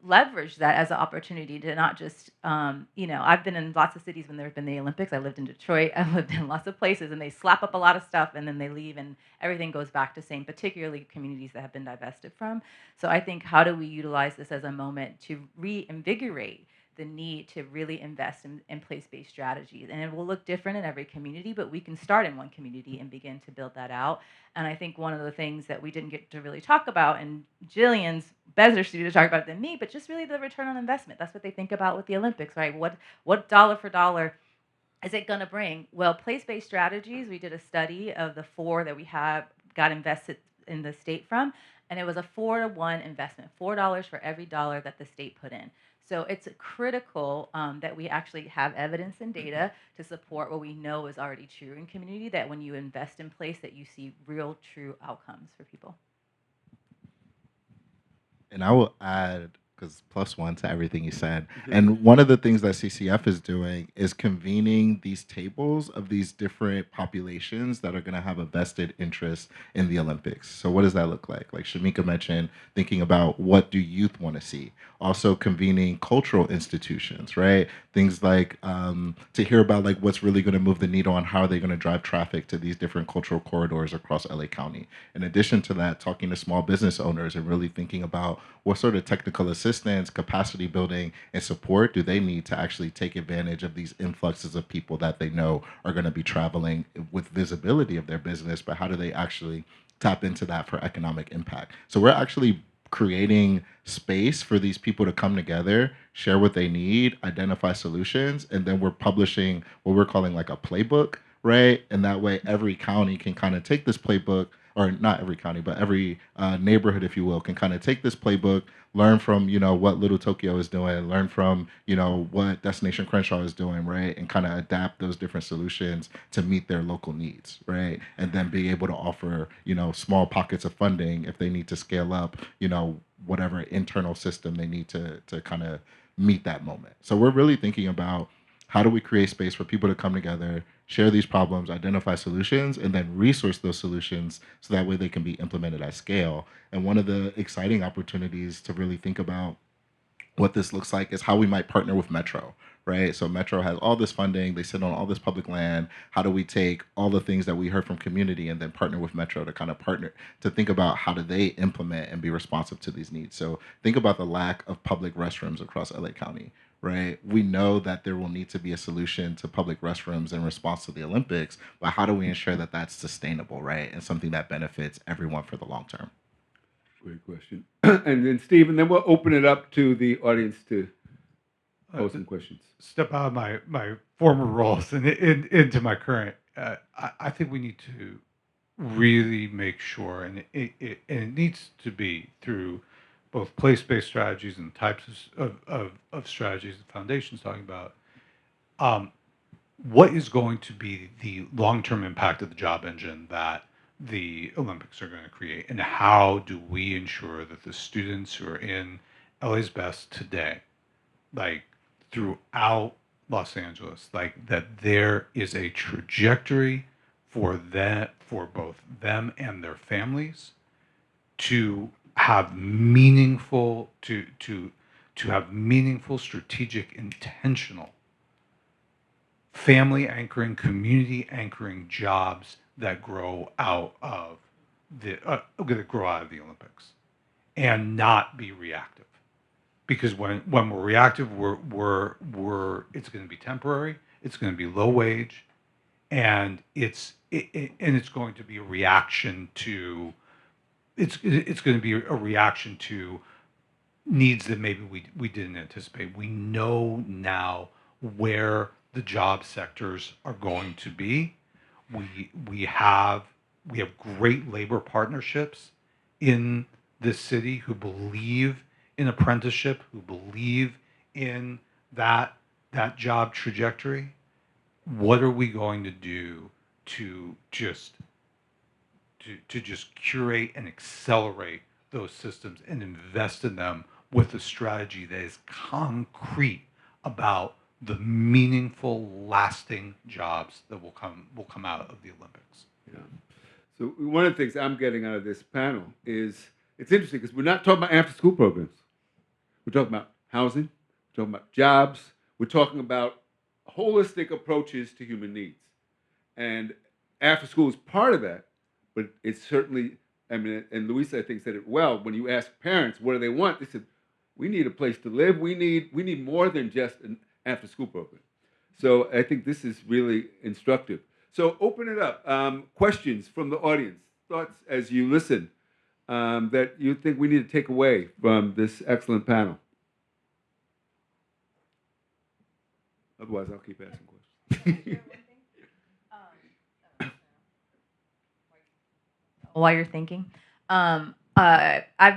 leverage that as an opportunity to not just, I've been in lots of cities when there's been the Olympics. I lived in Detroit. I've lived in lots of places, and they slap up a lot of stuff and then they leave and everything goes back to same, particularly communities that have been divested from. So I think how do we utilize this as a moment to reinvigorate the need to really invest in place-based strategies. And it will look different in every community, but we can start in one community and begin to build that out. And I think one of the things that we didn't get to really talk about, and Jillian's better suited to talk about it than me, but just really the return on investment. That's what they think about with the Olympics, right? What dollar for dollar is it going to bring? Well, place-based strategies, we did a study of the 4 that we have got invested in the state from, and it was a 4-to-1 investment, $4 for every dollar that the state put in. So it's critical that we actually have evidence and data to support what we know is already true in community, that when you invest in place that you see real, true outcomes for people. And I will add, because +1 to everything you said. And one of the things that CCF is doing is convening these tables of these different populations that are going to have a vested interest in the Olympics. So what does that look like? Like Shamika mentioned, thinking about what do youth want to see? Also convening cultural institutions, right? Things like to hear about like what's really going to move the needle on how are they going to drive traffic to these different cultural corridors across LA County. In addition to that, talking to small business owners and really thinking about what sort of technical assistance, capacity building, and support do they need to actually take advantage of these influxes of people that they know are going to be traveling with visibility of their business, but how do they actually tap into that for economic impact? So we're actually creating space for these people to come together, share what they need, identify solutions, and then we're publishing what we're calling like a playbook, right? And that way every county can kind of take this playbook, or not every county, but every neighborhood, if you will, can kind of take this playbook, learn from, what Little Tokyo is doing, learn from, what Destination Crenshaw is doing, right? And kind of adapt those different solutions to meet their local needs, right? And then be able to offer, small pockets of funding if they need to scale up, whatever internal system they need to kind of meet that moment. So we're really thinking about how do we create space for people to come together, share these problems, identify solutions, and then resource those solutions so that way they can be implemented at scale. And one of the exciting opportunities to really think about what this looks like is how we might partner with Metro, right? So Metro has all this funding, they sit on all this public land. How do we take all the things that we heard from community and then partner with Metro to kind of partner, to think about how do they implement and be responsive to these needs? So think about the lack of public restrooms across LA County, right? We know that there will need to be a solution to public restrooms in response to the Olympics, but how do we ensure that that's sustainable, right? And something that benefits everyone for the long term. Great question. And then Steve, and then we'll open it up to the audience to pose some questions. Step out of my former roles and into my current. I think we need to really make sure, and it needs to be through both place-based strategies and types of strategies the foundation's talking about. What is going to be the long-term impact of the job engine that the Olympics are going to create, and how do we ensure that the students who are in LA's Best today, like throughout Los Angeles, like that there is a trajectory for both them and their families to have meaningful have meaningful, strategic, intentional, family anchoring, community anchoring jobs that grow out of the Olympics, and not be reactive. Because when we're reactive, we're it's going to be temporary, it's going to be low wage, and it's going to be a reaction to it's going to be a reaction to needs that maybe we didn't anticipate. We know now where the job sectors are going to be. We have great labor partnerships in this city who believe in apprenticeship, who believe in that job trajectory. What are we going to do to just curate and accelerate those systems and invest in them with a strategy that is concrete about the meaningful, lasting jobs that will come out of the Olympics? Yeah. So one of the things I'm getting out of this panel is it's interesting because we're not talking about after-school programs. We're talking about housing. We're talking about jobs. We're talking about holistic approaches to human needs. And after school is part of that, but it's certainly, I mean, and Luisa, I think, said it well. When you ask parents, what do they want? They said, we need a place to live. We need more than just an after-school program. So I think this is really instructive. So open it up. Questions from the audience, thoughts as you listen that you think we need to take away from this excellent panel. Otherwise, I'll keep asking questions. While you're thinking, I've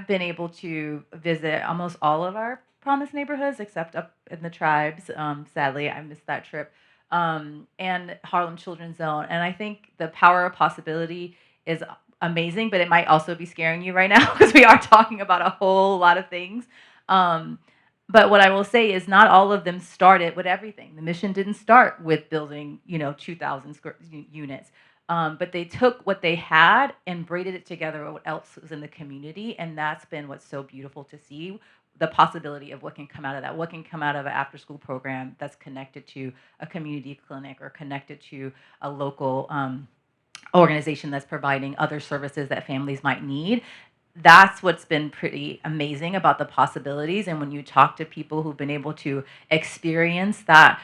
been able to visit almost all of our promised neighborhoods except up in the tribes. Sadly, I missed that trip. And Harlem Children's Zone. And I think the power of possibility is amazing, but it might also be scaring you right now because we are talking about a whole lot of things. But what I will say is not all of them started with everything. The mission didn't start with building, 2,000 units. But they took what they had and braided it together with what else was in the community. And that's been what's so beautiful to see, the possibility of what can come out of that, what can come out of an after-school program that's connected to a community clinic or connected to a local organization that's providing other services that families might need. That's what's been pretty amazing about the possibilities. And when you talk to people who've been able to experience that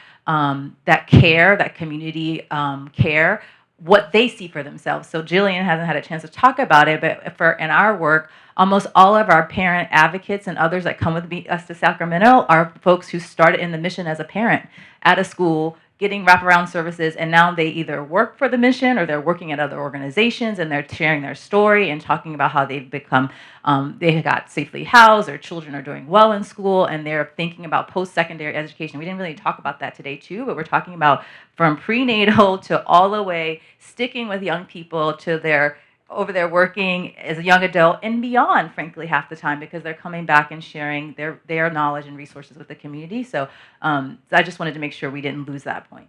care, that community care, what they see for themselves. So Jillian hasn't had a chance to talk about it, but in our work, almost all of our parent advocates and others that come with us to Sacramento are folks who started in the mission as a parent at a school, getting wraparound services, and now they either work for the mission or they're working at other organizations, and they're sharing their story and talking about how they've become, they got safely housed, their children are doing well in school, and they're thinking about post-secondary education. We didn't really talk about that today too, but we're talking about from prenatal to all the way, sticking with young people to over there working as a young adult and beyond, frankly, half the time, because they're coming back and sharing their knowledge and resources with the community. So I just wanted to make sure we didn't lose that point.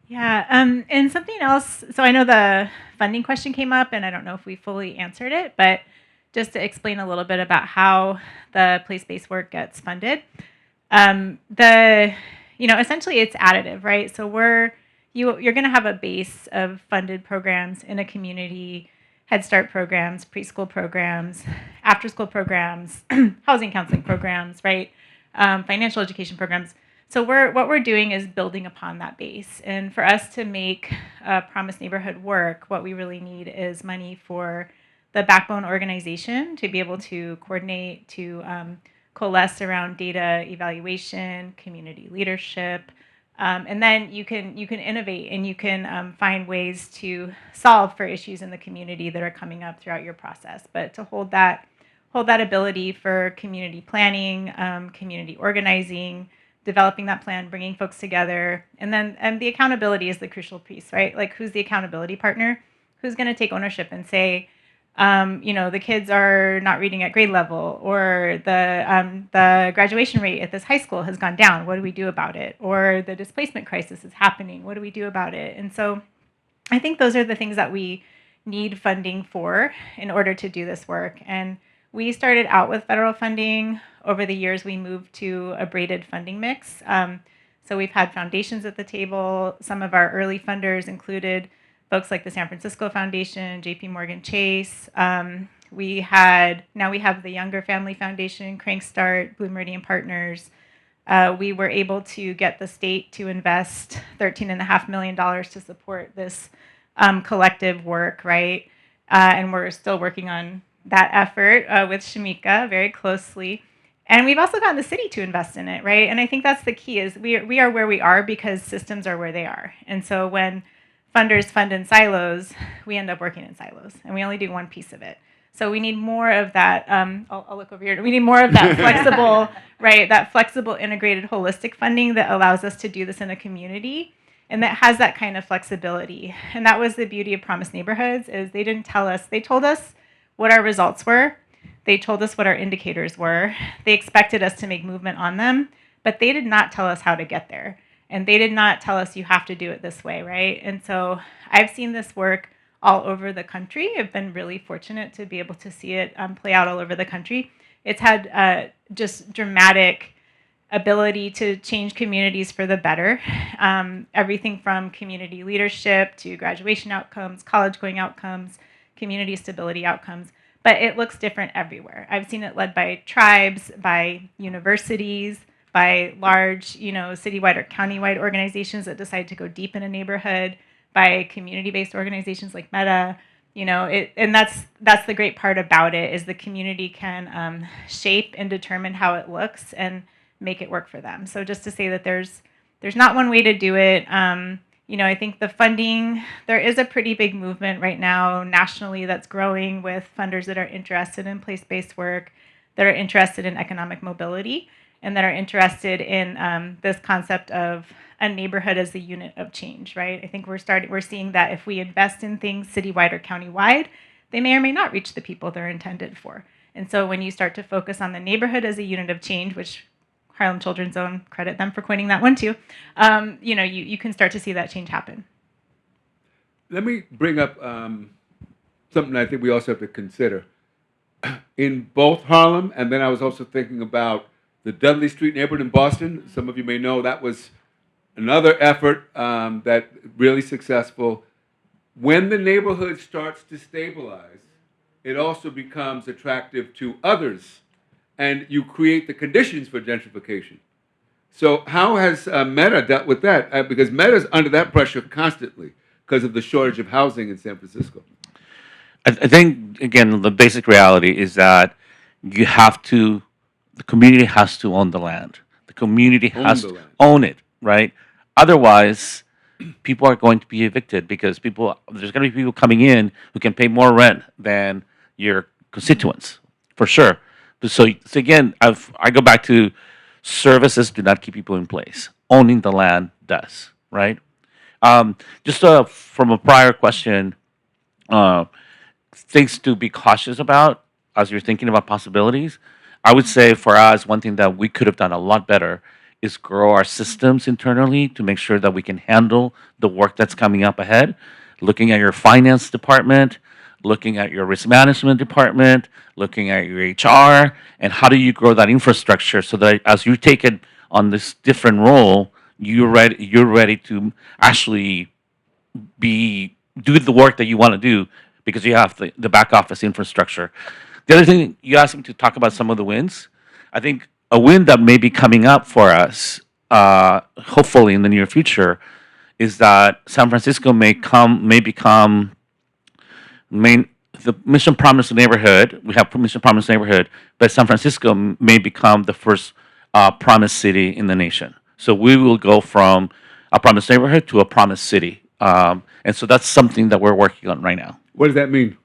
Yeah, and something else, so I know the funding question came up, and I don't know if we fully answered it, but just to explain a little bit about how the place-based work gets funded. Essentially it's additive, right? So you're going to have a base of funded programs in a community, Head Start programs, preschool programs, after-school programs, housing counseling programs, right? financial education programs. So what we're doing is building upon that base. And for us to make Promise Neighborhood work, what we really need is money for the backbone organization to be able to coordinate, to coalesce around data evaluation, community leadership, and then you can innovate and you can find ways to solve for issues in the community that are coming up throughout your process. But to hold that ability for community planning, community organizing, developing that plan, bringing folks together, and the accountability is the crucial piece, right? Like, who's the accountability partner? Who's going to take ownership and say, the kids are not reading at grade level, or the graduation rate at this high school has gone down. What do we do about it? Or the displacement crisis is happening. What do we do about it? And so I think those are the things that we need funding for in order to do this work. And we started out with federal funding. Over the years, we moved to a braided funding mix. So we've had foundations at the table. Some of our early funders included folks like the San Francisco Foundation, JP Morgan Chase. Now we have the Younger Family Foundation, Crankstart, Blue Meridian Partners. We were able to get the state to invest $13.5 million to support this collective work, right? And we're still working on that effort with Shamika very closely. And we've also gotten the city to invest in it, right? And I think that's the key, is we are where we are because systems are where they are. And so when funders fund in silos, we end up working in silos, and we only do one piece of it. So we need more of that. I'll look over here. We need more of that flexible, right? That flexible, integrated, holistic funding that allows us to do this in a community, and that has that kind of flexibility. And that was the beauty of Promise Neighborhoods, is they didn't tell us. They told us what our results were. They told us what our indicators were. They expected us to make movement on them, but they did not tell us how to get there. And they did not tell us you have to do it this way, right? And so I've seen this work all over the country. I've been really fortunate to be able to see it play out all over the country. It's had just dramatic ability to change communities for the better. Everything from community leadership to graduation outcomes, college-going outcomes, community stability outcomes. But it looks different everywhere. I've seen it led by tribes, by universities, by large, citywide or countywide organizations that decide to go deep in a neighborhood, by community-based organizations like Meta, and that's the great part about it, is the community can shape and determine how it looks and make it work for them. So just to say that there's not one way to do it. I think the funding, there is a pretty big movement right now nationally that's growing with funders that are interested in place-based work, that are interested in economic mobility, and that are interested in this concept of a neighborhood as a unit of change, right? I think we're seeing that if we invest in things citywide or countywide, they may or may not reach the people they're intended for. And so when you start to focus on the neighborhood as a unit of change, which Harlem Children's Zone, credit them for coining that one too, you can start to see that change happen. Let me bring up something I think we also have to consider. In both Harlem, and then I was also thinking about the Dudley Street neighborhood in Boston. Some of you may know that was another effort that really successful. When the neighborhood starts to stabilize, it also becomes attractive to others, and you create the conditions for gentrification. So how has Meta dealt with that? Because Meta's under that pressure constantly because of the shortage of housing in San Francisco. I think, again, the basic reality is that the community has to own the land. The community has to own it, right? Otherwise, people are going to be evicted because there's going to be people coming in who can pay more rent than your constituents, for sure. So again, I go back to services do not keep people in place. Owning the land does, right? Just from a prior question, things to be cautious about as you're thinking about possibilities. I would say for us, one thing that we could have done a lot better is grow our systems internally to make sure that we can handle the work that's coming up ahead. Looking at your finance department, looking at your risk management department, looking at your HR, and how do you grow that infrastructure so that as you take it on this different role, you're ready to actually do the work that you want to do because you have the back office infrastructure. The other thing, you asked me to talk about some of the wins. I think a win that may be coming up for us, hopefully in the near future, is that San Francisco may become the Mission Promised neighborhood. We have Mission Promised neighborhood, but San Francisco may become the first promised city in the nation. So we will go from a promised neighborhood to a promised city, and so that's something that we're working on right now. What does that mean?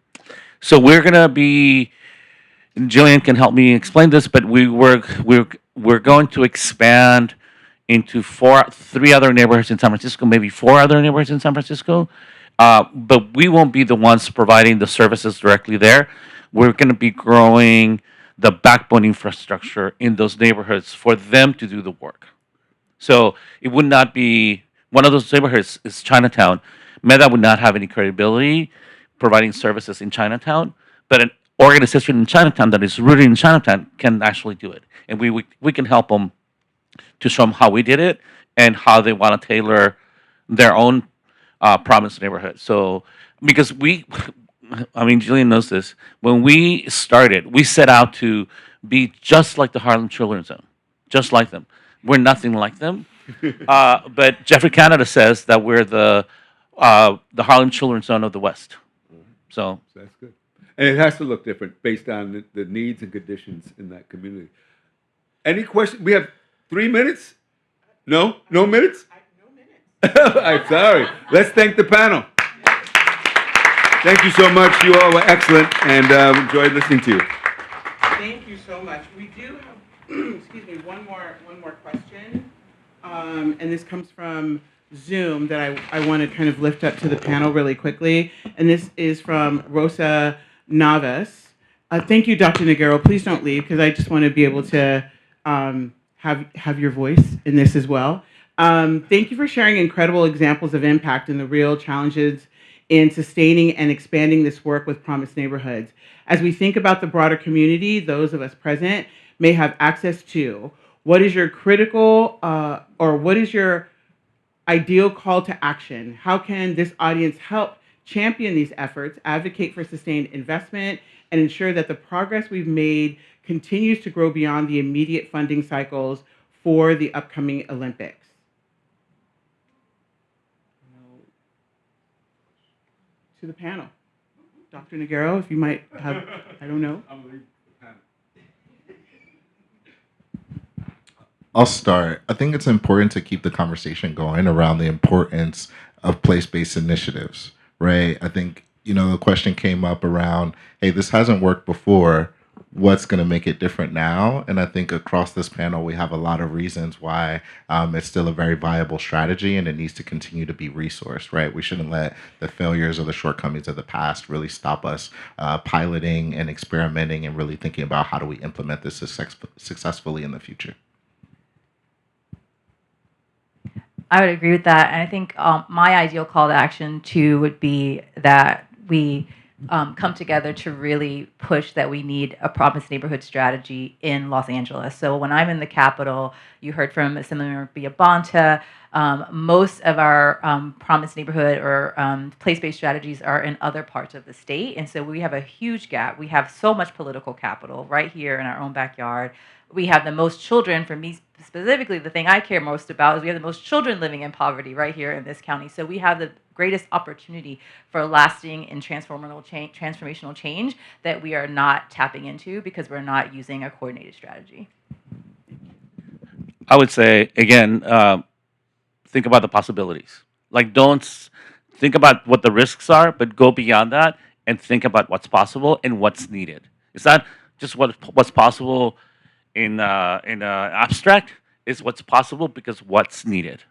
So we're gonna be. Jillian can help me explain this, but we're going to expand into three other neighborhoods in San Francisco, maybe four other neighborhoods in San Francisco. But we won't be the ones providing the services directly there. We're going to be growing the backbone infrastructure in those neighborhoods for them to do the work. So it would not be one of those neighborhoods is Chinatown. Meta would not have any credibility providing services in Chinatown, but an organization in Chinatown that is rooted in Chinatown can actually do it, and we can help them to show them how we did it and how they want to tailor their own promised neighborhood. So, because Jillian knows this. When we started, we set out to be just like the Harlem Children's Zone, just like them. We're nothing like them, but Jeffrey Canada says that we're the Harlem Children's Zone of the West. So that's good, and it has to look different based on the needs and conditions in that community. Any question? We have 3 minutes. No minutes. I'm sorry. Let's thank the panel. Thank you so much. You all were excellent, and enjoyed listening to you. Thank you so much. We do have, excuse me, one more question, and this comes from Zoom that I want to kind of lift up to the panel really quickly, and this is from Rosa Navas. Thank you, Dr. Nogueira. Please don't leave, because I just want to be able to have your voice in this as well. Thank you for sharing incredible examples of impact and the real challenges in sustaining and expanding this work with Promised Neighborhoods. As we think about the broader community, those of us present may have access to, what is your critical or what is your ideal call to action? How can this audience help champion these efforts, advocate for sustained investment, and ensure that the progress we've made continues to grow beyond the immediate funding cycles for the upcoming Olympics? To the panel. Dr. Nogueira, if you might have, I don't know. I'll start. I think it's important to keep the conversation going around the importance of place-based initiatives, right? I think, the question came up around, hey, this hasn't worked before. What's going to make it different now? And I think across this panel, we have a lot of reasons why it's still a very viable strategy and it needs to continue to be resourced, right? We shouldn't let the failures or the shortcomings of the past really stop us piloting and experimenting and really thinking about how do we implement this successfully in the future. I would agree with that. And I think my ideal call to action too would be that we come together to really push that we need a promised neighborhood strategy in Los Angeles. So when I'm in the Capitol, you heard from Assemblymember Mia Bonta, most of our promised neighborhood or place-based strategies are in other parts of the state. And so we have a huge gap. We have so much political capital right here in our own backyard. We have the most children, for me specifically, the thing I care most about is we have the most children living in poverty right here in this county. So we have the greatest opportunity for lasting and transformational change that we are not tapping into because we're not using a coordinated strategy. I would say, again, think about the possibilities. Like, don't think about what the risks are, but go beyond that and think about what's possible and what's needed. It's not just what's possible in abstract, is what's possible because what's needed.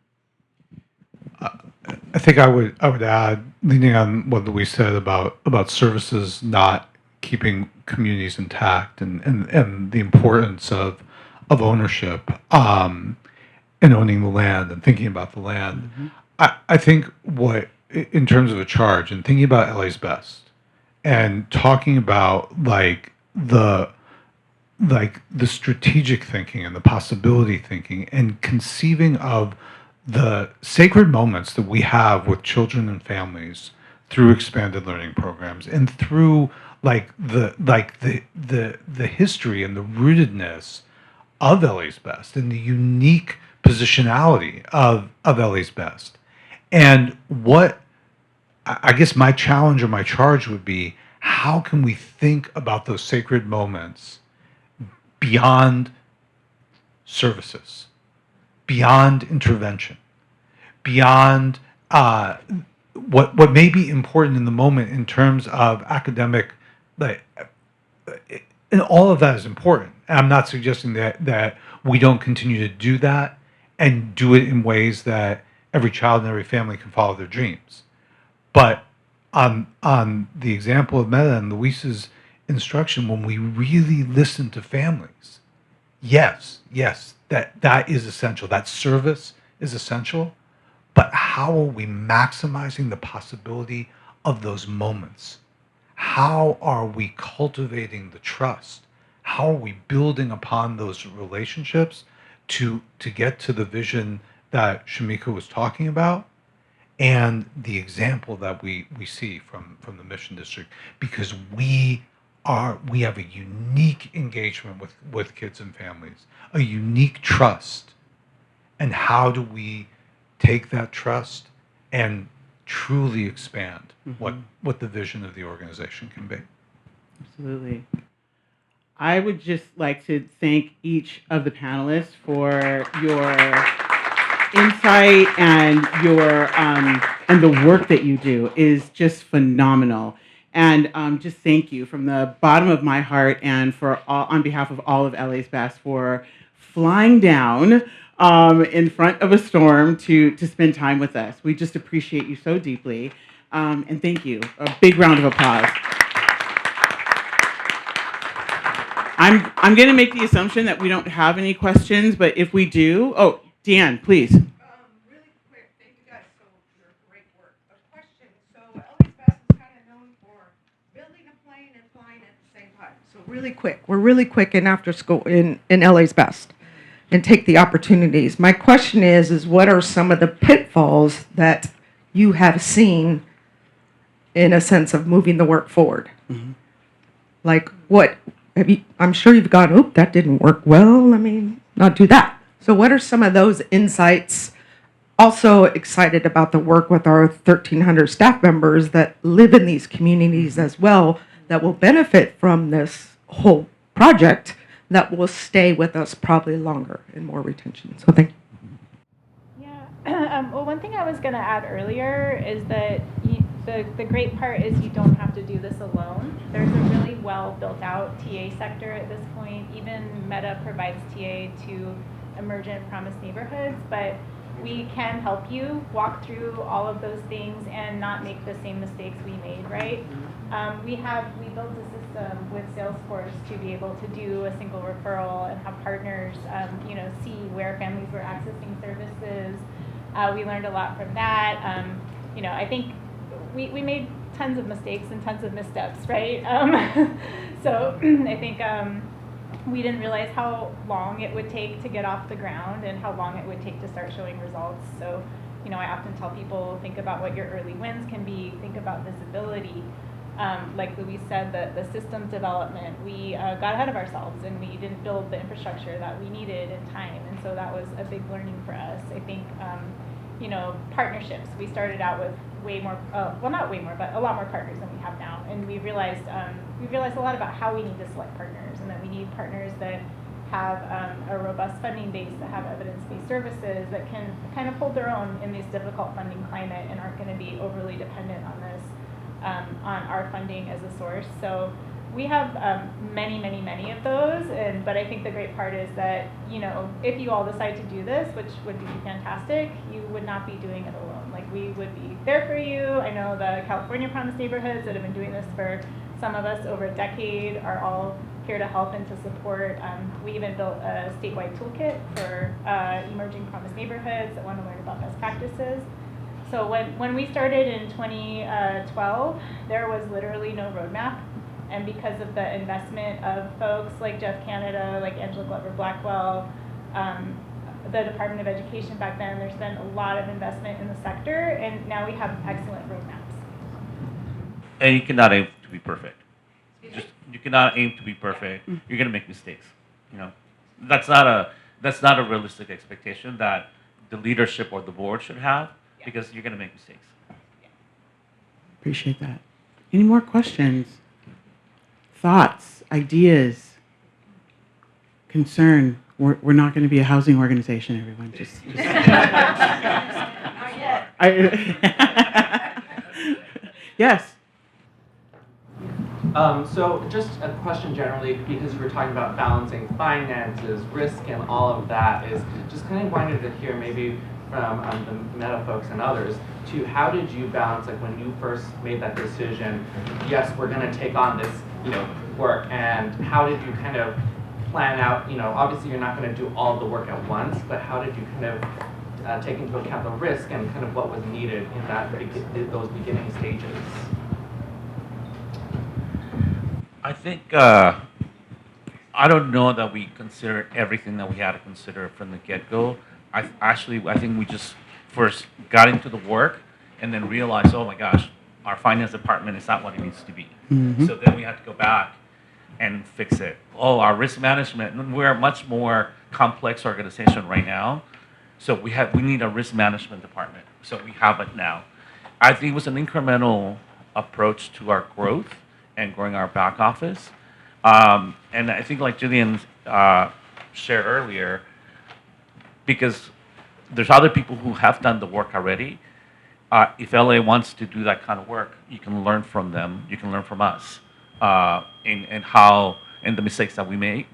I think I would add, leaning on what Louise said about services not keeping communities intact and the importance of ownership and owning the land and thinking about the land. Mm-hmm. I think in terms of a charge and thinking about LA's best and talking about the strategic thinking and the possibility thinking and conceiving of the sacred moments that we have with children and families through expanded learning programs and through the history and the rootedness of LA's Best and the unique positionality of LA's Best. And what I guess my challenge or my charge would be, how can we think about those sacred moments beyond services, beyond intervention, beyond what may be important in the moment in terms of academic, like, and all of that is important. And I'm not suggesting that we don't continue to do that and do it in ways that every child and every family can follow their dreams. But on the example of Meta and Luis's instruction, when we really listen to families, yes, that is essential. That service is essential. But how are we maximizing the possibility of those moments? How are we cultivating the trust? How are we building upon those relationships to get to the vision that Shamika was talking about and the example that we see from the Mission District? Because we have a unique engagement with kids and families, a unique trust. And how do we take that trust and truly expand what the vision of the organization can be? Absolutely. I would just like to thank each of the panelists for your insight and your and the work that you do is just phenomenal. And just thank you from the bottom of my heart and for all, on behalf of all of LA's Best, for flying down in front of a storm to spend time with us. We just appreciate you so deeply. And thank you. A big round of applause. I'm going to make the assumption that we don't have any questions, but if we do, oh, DeeAnn, please. Really quick, thank you guys for your great work. A question, so LA's Best is kind of known for building a plane and flying at the same time. So really quick, we're really quick in after school in LA's Best and take the opportunities. My question is what are some of the pitfalls that you have seen in a sense of moving the work forward? Mm-hmm. Like what? I'm sure you've gone, oh, that didn't work well. Let me not do that. So what are some of those insights? Also excited about the work with our 1,300 staff members that live in these communities as well that will benefit from this whole project that will stay with us probably longer and more retention. So thank you. Yeah. Well, one thing I was going to add earlier is that the great part is you don't have to do this alone. There's a really well built out TA sector at this point. Even Meta provides TA to emergent promised neighborhoods, but we can help you walk through all of those things and not make the same mistakes we made, right? We built a system with Salesforce to be able to do a single referral and have partners, see where families were accessing services. We learned a lot from that. I think we made tons of mistakes and tons of missteps, right? So I think we didn't realize how long it would take to get off the ground and how long it would take to start showing results. So, I often tell people, think about what your early wins can be, think about visibility. Like Luis said, the systems development, we got ahead of ourselves and we didn't build the infrastructure that we needed in time. And so that was a big learning for us. I think, partnerships, we started out with not way more, but a lot more partners than we have now. And we realized a lot about how we need to select partners and that we need partners that have a robust funding base, that have evidence-based services, that can kind of hold their own in this difficult funding climate and aren't going to be overly dependent on this, on our funding as a source. So we have many, many, many of those, but I think the great part is that, if you all decide to do this, which would be fantastic, you would not be doing it alone. Like, we would be there for you. I know the California Promise neighborhoods that have been doing this for some of us over a decade are all here to help and to support. We even built a statewide toolkit for emerging Promise neighborhoods that want to learn about best practices. So when we started in 2012, there was literally no roadmap. And because of the investment of folks like Jeff Canada, like Angela Glover Blackwell, the Department of Education back then, there's been a lot of investment in the sector, and now we have excellent roadmaps. And you cannot aim to be perfect. You cannot aim to be perfect. You're going to make mistakes. that's not a realistic expectation that the leadership or the board should have, because you're going to make mistakes. Appreciate that. Any more questions? Thoughts, ideas, concern? We're not going to be a housing organization, everyone. Just yes. So just a question generally, because we're talking about balancing finances, risk, and all of that, is just kind of wanted to hear maybe from the Meta folks and others, to how did you balance, like when you first made that decision, yes, we're going to take on this, work, and how did you kind of plan out, obviously you're not going to do all the work at once, but how did you kind of take into account the risk and kind of what was needed in those beginning stages? I think I don't know that we consider everything that we had to consider from the get-go. I think we just first got into the work and then realized, oh my gosh, our finance department is not what it needs to be. Mm-hmm. So then we had to go back and fix it. Oh, our risk management, and we're a much more complex organization right now. So we need a risk management department. So we have it now. I think it was an incremental approach to our growth and growing our back office. And I think like DeeAnn shared earlier, because there's other people who have done the work already. If LA wants to do that kind of work, you can learn from them. You can learn from us, and the mistakes that we made,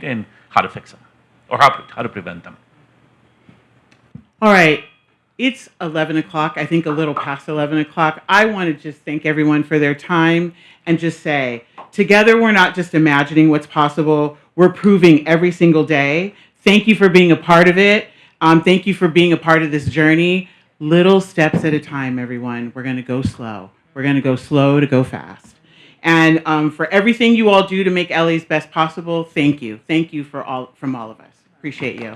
and how to fix them, or how to prevent them. All right. It's 11 o'clock, I think a little past 11 o'clock. I want to just thank everyone for their time and just say, together we're not just imagining what's possible, we're proving every single day. Thank you for being a part of it. Thank you for being a part of this journey. Little steps at a time, everyone. We're going to go slow. We're going to go slow to go fast. And for everything you all do to make LA's best possible, thank you. Thank you from all of us. Appreciate you.